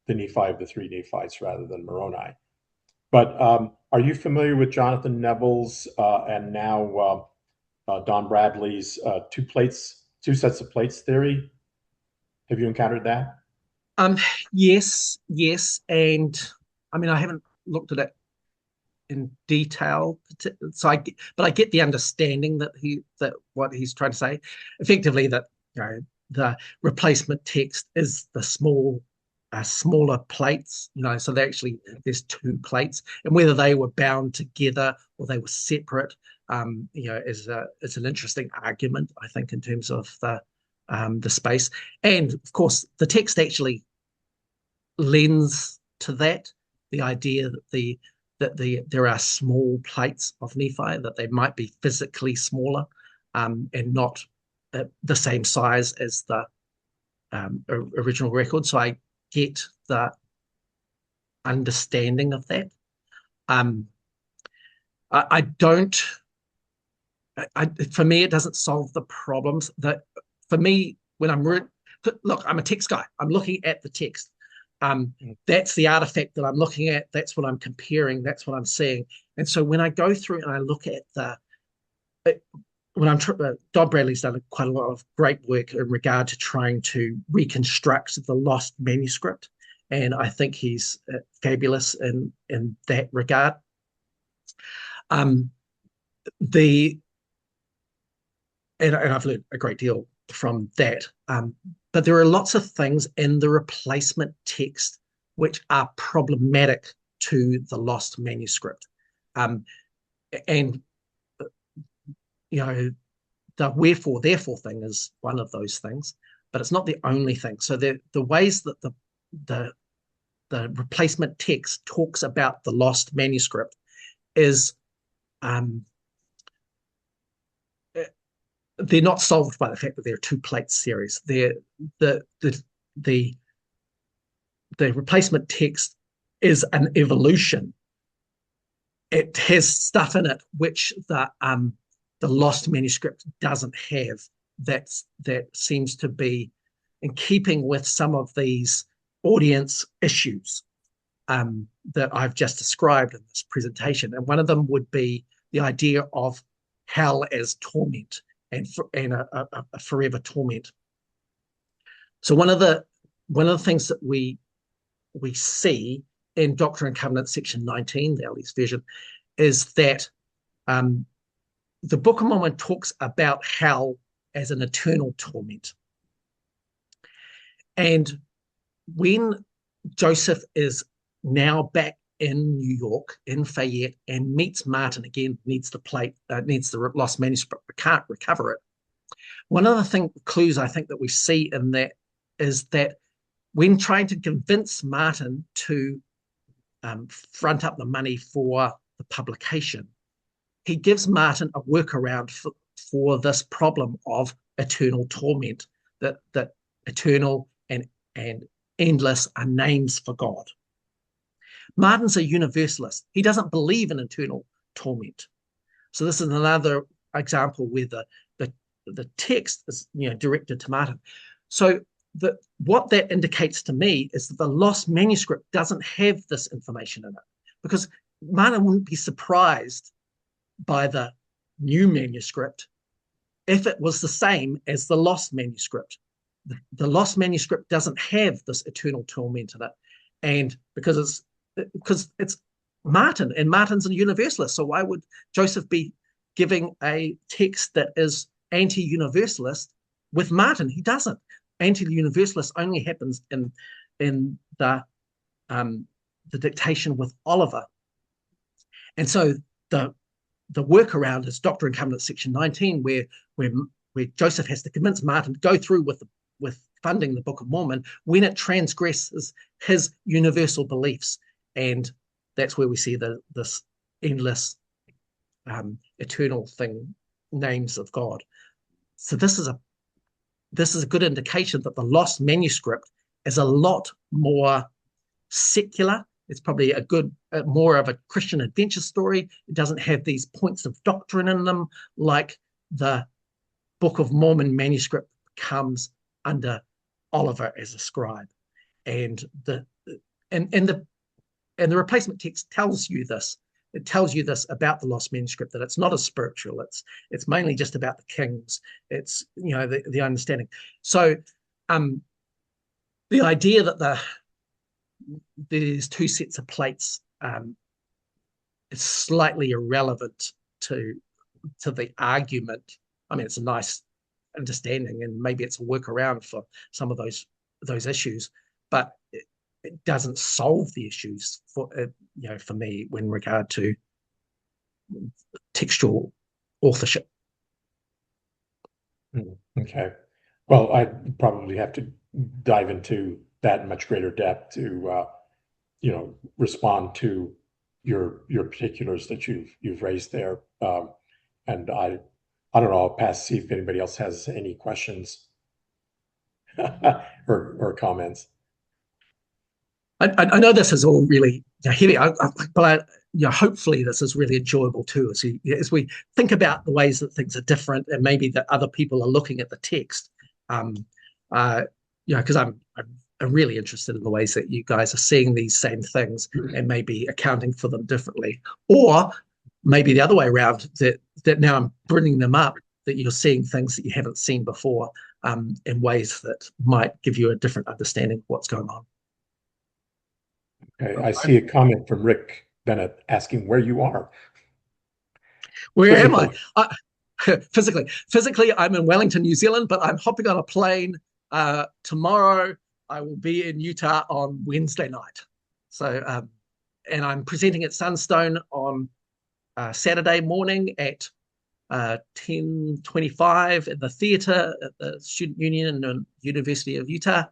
the Nephi of the three Nephites rather than Moroni. But are you familiar with Jonathan Neville's and now Don Bradley's two sets of plates theory? Have you encountered that? Yes, and I mean I haven't looked at it in detail, so but I get the understanding that what he's trying to say, effectively that the replacement text is the smaller plates, so there's two plates, and whether they were bound together or they were separate, is an interesting argument, I think, in terms of the space. And of course, the text actually lends to that, the idea that there are small plates of Nephi, that they might be physically smaller, and not the same size as the original record. So I get the understanding of that. I don't. For me, it doesn't solve the problems. That for me, when look, I'm a text guy. I'm looking at the text. That's the artifact that I'm looking at. That's what I'm comparing. That's what I'm seeing. And so when I go through and I look at Don Bradley's done quite a lot of great work in regard to trying to reconstruct the lost manuscript, and I think he's fabulous in that regard. And I've learned a great deal from that. But there are lots of things in the replacement text which are problematic to the lost manuscript. And the wherefore, therefore thing is one of those things, but it's not the only thing. So the ways that the replacement text talks about the lost manuscript is they're not solved by the fact that there are two plate series. The replacement text is an evolution. It has stuff in it which the lost manuscript doesn't have. That seems to be in keeping with some of these audience issues that I've just described in this presentation. And one of them would be the idea of hell as torment and a forever torment. So one of the things that we see in Doctrine and Covenants section 19, the LDS version, is that the Book of Mormon talks about hell as an eternal torment. And when Joseph is now back in New York, in Fayette, and meets Martin again, needs the lost manuscript, but can't recover it. One of the clues I think that we see in that is that when trying to convince Martin to front up the money for the publication, he gives Martin a workaround for this problem of eternal torment, that eternal and endless are names for God. Martin's a universalist. He doesn't believe in eternal torment. So this is another example where the text is directed to Martin. So what that indicates to me is that the lost manuscript doesn't have this information in it, because Martin wouldn't be surprised by the new manuscript if it was the same as the lost manuscript. The lost manuscript doesn't have this eternal torment in it, and because it's Martin, and Martin's a universalist. So why would Joseph be giving a text that is anti-universalist with Martin? He doesn't. Anti-universalist only happens in the dictation with Oliver. And so the workaround is Doctrine and Covenants section 19, where Joseph has to convince Martin to go through with funding the Book of Mormon when it transgresses his universal beliefs. And that's where we see this endless eternal thing names of God. So this is a good indication that the lost manuscript is a lot more secular. It's probably a good, more of a Christian adventure story. It doesn't have these points of doctrine in them like the Book of Mormon manuscript comes under Oliver as a scribe. And the replacement text tells you this. It tells you this about the lost manuscript, that it's not as spiritual. It's mainly just about the kings. It's, you know, the understanding. So the idea that there's two sets of plates is slightly irrelevant to the argument. I mean, it's a nice understanding, and maybe it's a workaround for some of those issues, but it doesn't solve the issues for for me when regard to textual authorship. Okay. Well, I probably have to dive into that in much greater depth to respond to your particulars that you've raised there. And I don't know, I'll pass, see if anybody else has any questions or comments. I know this is all really heavy, but hopefully this is really enjoyable too, as we think about the ways that things are different, and maybe that other people are looking at the text. Because I'm really interested in the ways that you guys are seeing these same things and maybe accounting for them differently, or maybe the other way around, that now I'm bringing them up, that you're seeing things that you haven't seen before in ways that might give you a different understanding of what's going on. Okay, I see a comment from Rick Bennett asking where you are. Where am I? Physically, I'm in Wellington, New Zealand, but I'm hopping on a plane tomorrow. I will be in Utah on Wednesday night. So, and I'm presenting at Sunstone on Saturday morning at 10:25 at the theater at the Student Union and University of Utah.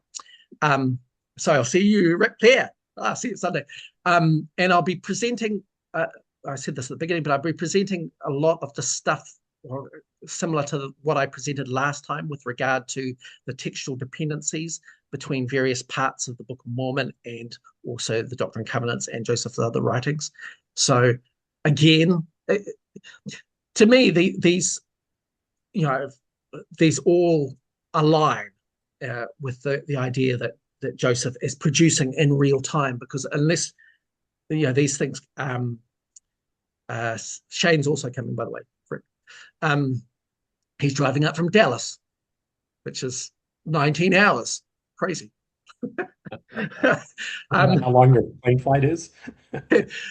So I'll see you, Rick, there. I'll see you Sunday. And I'll be presenting, I said this at the beginning, but I'll be presenting a lot of the stuff similar to what I presented last time with regard to the textual dependencies between various parts of the Book of Mormon and also the Doctrine and Covenants and Joseph's other writings. So again, to me, these all align with the idea that Joseph is producing in real time, because unless these things, Shane's also coming, by the way. He's driving up from Dallas, which is 19 hours. Crazy. How long your plane flight is?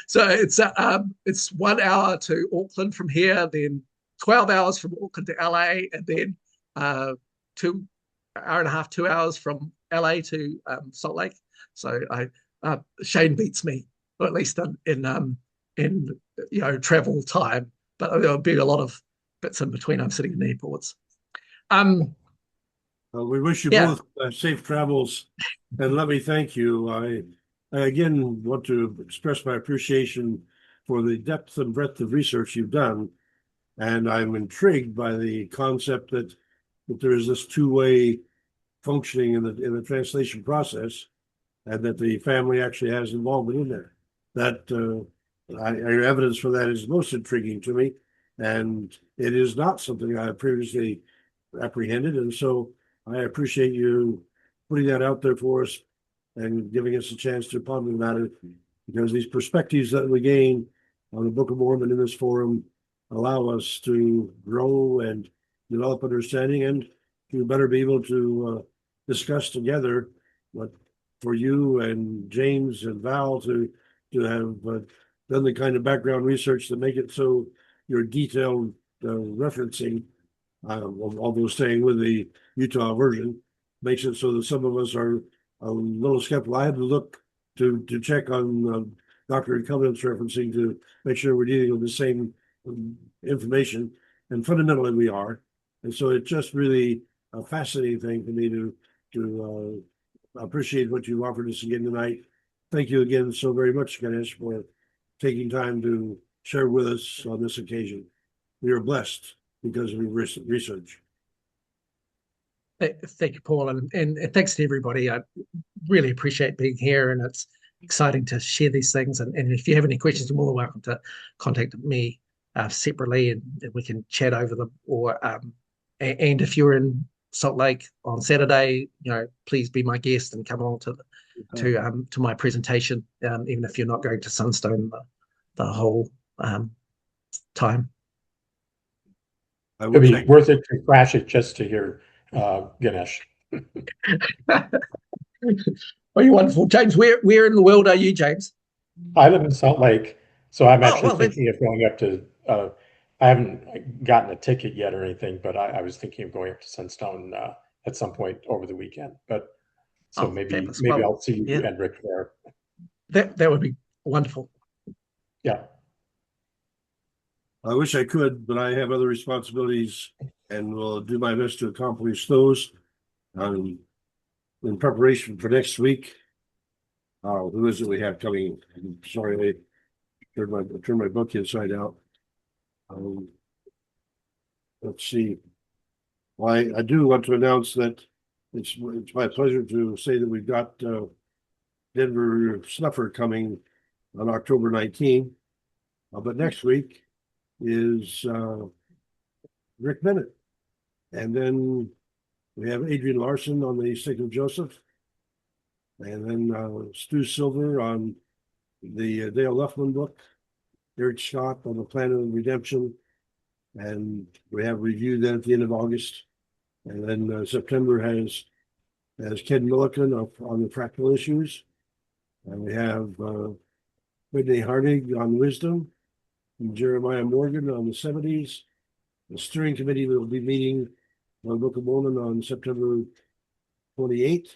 So it's 1 hour to Auckland from here, then 12 hours from Auckland to LA, and then 2 and a half, 2 hours from LA to Salt Lake. So Shane beats me, or at least in travel time. But there'll be a lot of bits in between. I'm sitting in the airports. We wish you both safe travels, and let me thank you. I again want to express my appreciation for the depth and breadth of research you've done, and I'm intrigued by the concept that there is this two-way functioning in the translation process, and that the family actually has involvement in there. That your evidence for that is most intriguing to me, and it is not something I have previously apprehended, and so I appreciate you putting that out there for us and giving us a chance to ponder about it, because these perspectives that we gain on the Book of Mormon in this forum allow us to grow and develop understanding, and to better be able to discuss together what, for you and James and Val to have done the kind of background research to make it so your detailed referencing, although staying with the Utah version, makes it so that some of us are a little skeptical. I had to look to check on Doctrine and Covenants referencing to make sure we're dealing with the same information, and fundamentally we are. And so it's just really a fascinating thing for me to appreciate what you've offered us again tonight. Thank you again so very much, Ganesh, for taking time to share with us on this occasion. We are blessed because of your research. Thank you, Paul, and thanks to everybody. I really appreciate being here, and it's exciting to share these things. And if you have any questions, you're more than welcome to contact me separately, and we can chat over them. Or and if you're in Salt Lake on Saturday, please be my guest and come along to my presentation, even if you're not going to Sunstone the whole time. I It'd wish be worth it to crash it just to hear Ganesh. Oh, you're wonderful, James. Where in the world are you, James? I live in Salt Lake, so I'm actually well, then, thinking of going up to. I haven't gotten a ticket yet or anything, but I was thinking of going up to Sunstone at some point over the weekend. But so maybe fabulous. Well, I'll see you yeah, and Rick there. that would be wonderful. Yeah. I wish I could, but I have other responsibilities and will do my best to accomplish those. In preparation for next week. Who is it we have coming? I'm sorry, I turned my book inside out. Let's see. Well, I do want to announce that it's my pleasure to say that we've got Denver Snuffer coming on October 19th. But next week is Rick Bennett. And then we have Adrian Larson on the Stick of Joseph. And then Stu Silver on the Dale Luffman book. Eric Scott on the Plan of Redemption. And we have review then at the end of August. And then September has Ken Milliken on the fractal issues. And we have Whitney Hardig on wisdom. And Jeremiah Morgan on the 70s. The steering committee will be meeting on Book of Mormon on September 28th.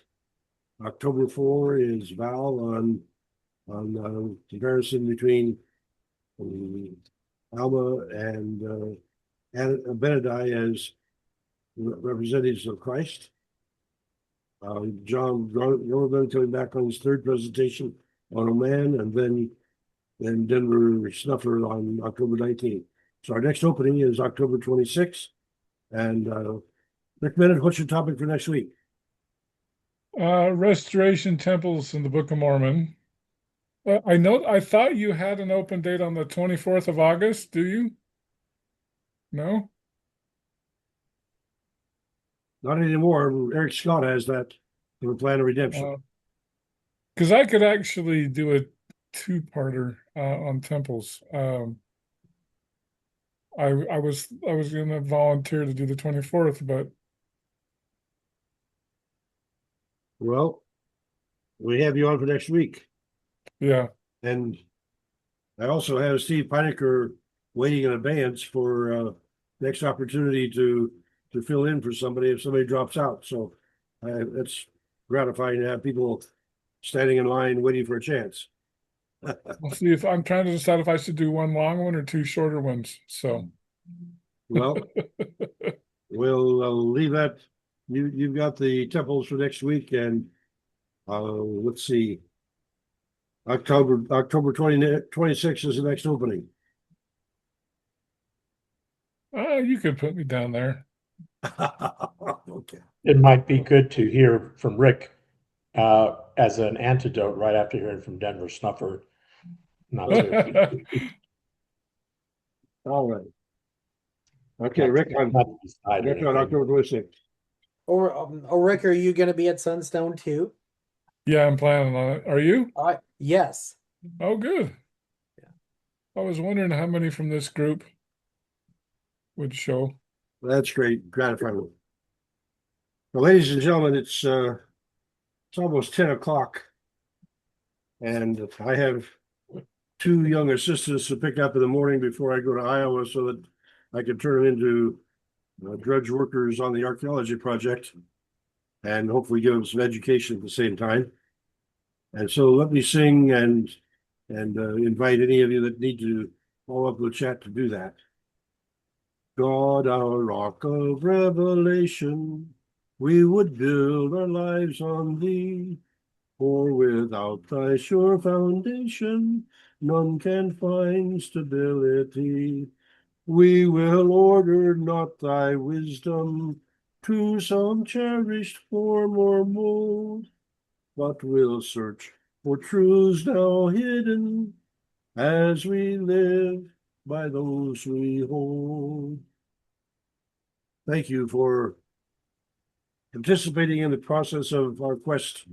October 4 is Val on comparison between Alma and Benedict as representatives of Christ. John Gorman coming back on his third presentation on Oman, and then Denver Snuffer on October 19th. So our next opening is October 26th. And Rick Bennett, what's your topic for next week? Restoration temples in the Book of Mormon. I thought you had an open date on the 24th of August. Do you? No? Not anymore. Eric Scott has that for the Plan of Redemption. Because I could actually do a two-parter on temples. I was going to volunteer to do the 24th, but Well, we have you on for next week. yeah. And I also have Steve Pinecker waiting in advance for next opportunity to fill in for somebody if somebody drops out. So it's gratifying to have people standing in line waiting for a chance. We'll see if I'm trying to decide if I should do one long one or two shorter ones. So, Well, we'll leave that. You've got the temples for next week, and let's see. October 26th is the next opening. You could put me down there. Okay. It might be good to hear from Rick as an antidote right after hearing from Denver Snuffer. Not to. All right. Okay, Rick, on October 26th. Rick, are you going to be at Sunstone too? Yeah, I'm planning on it. Are you? Yes. Oh, good. Yeah. I was wondering how many from this group would show. That's great, gratifying. Well, ladies and gentlemen, it's almost 10 o'clock, and I have two young assistants to pick up in the morning before I go to Iowa so that I can turn them into drudge workers on the archaeology project and hopefully give them some education at the same time. And so let me sing and invite any of you that need to follow up with chat to do that. God, our rock of revelation, we would build our lives on thee, for without thy sure foundation, none can find stability. We will order not thy wisdom to some cherished form or mold, but will search for truths now hidden as we live by those we hold. Thank you for participating in the process of our quest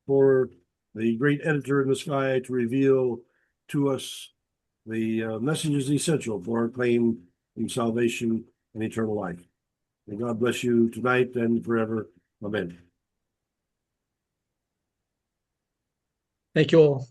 for the great editor in the sky to reveal to us the messages essential for our claim in salvation and eternal life. May God bless you tonight and forever. Amen. Thank you all.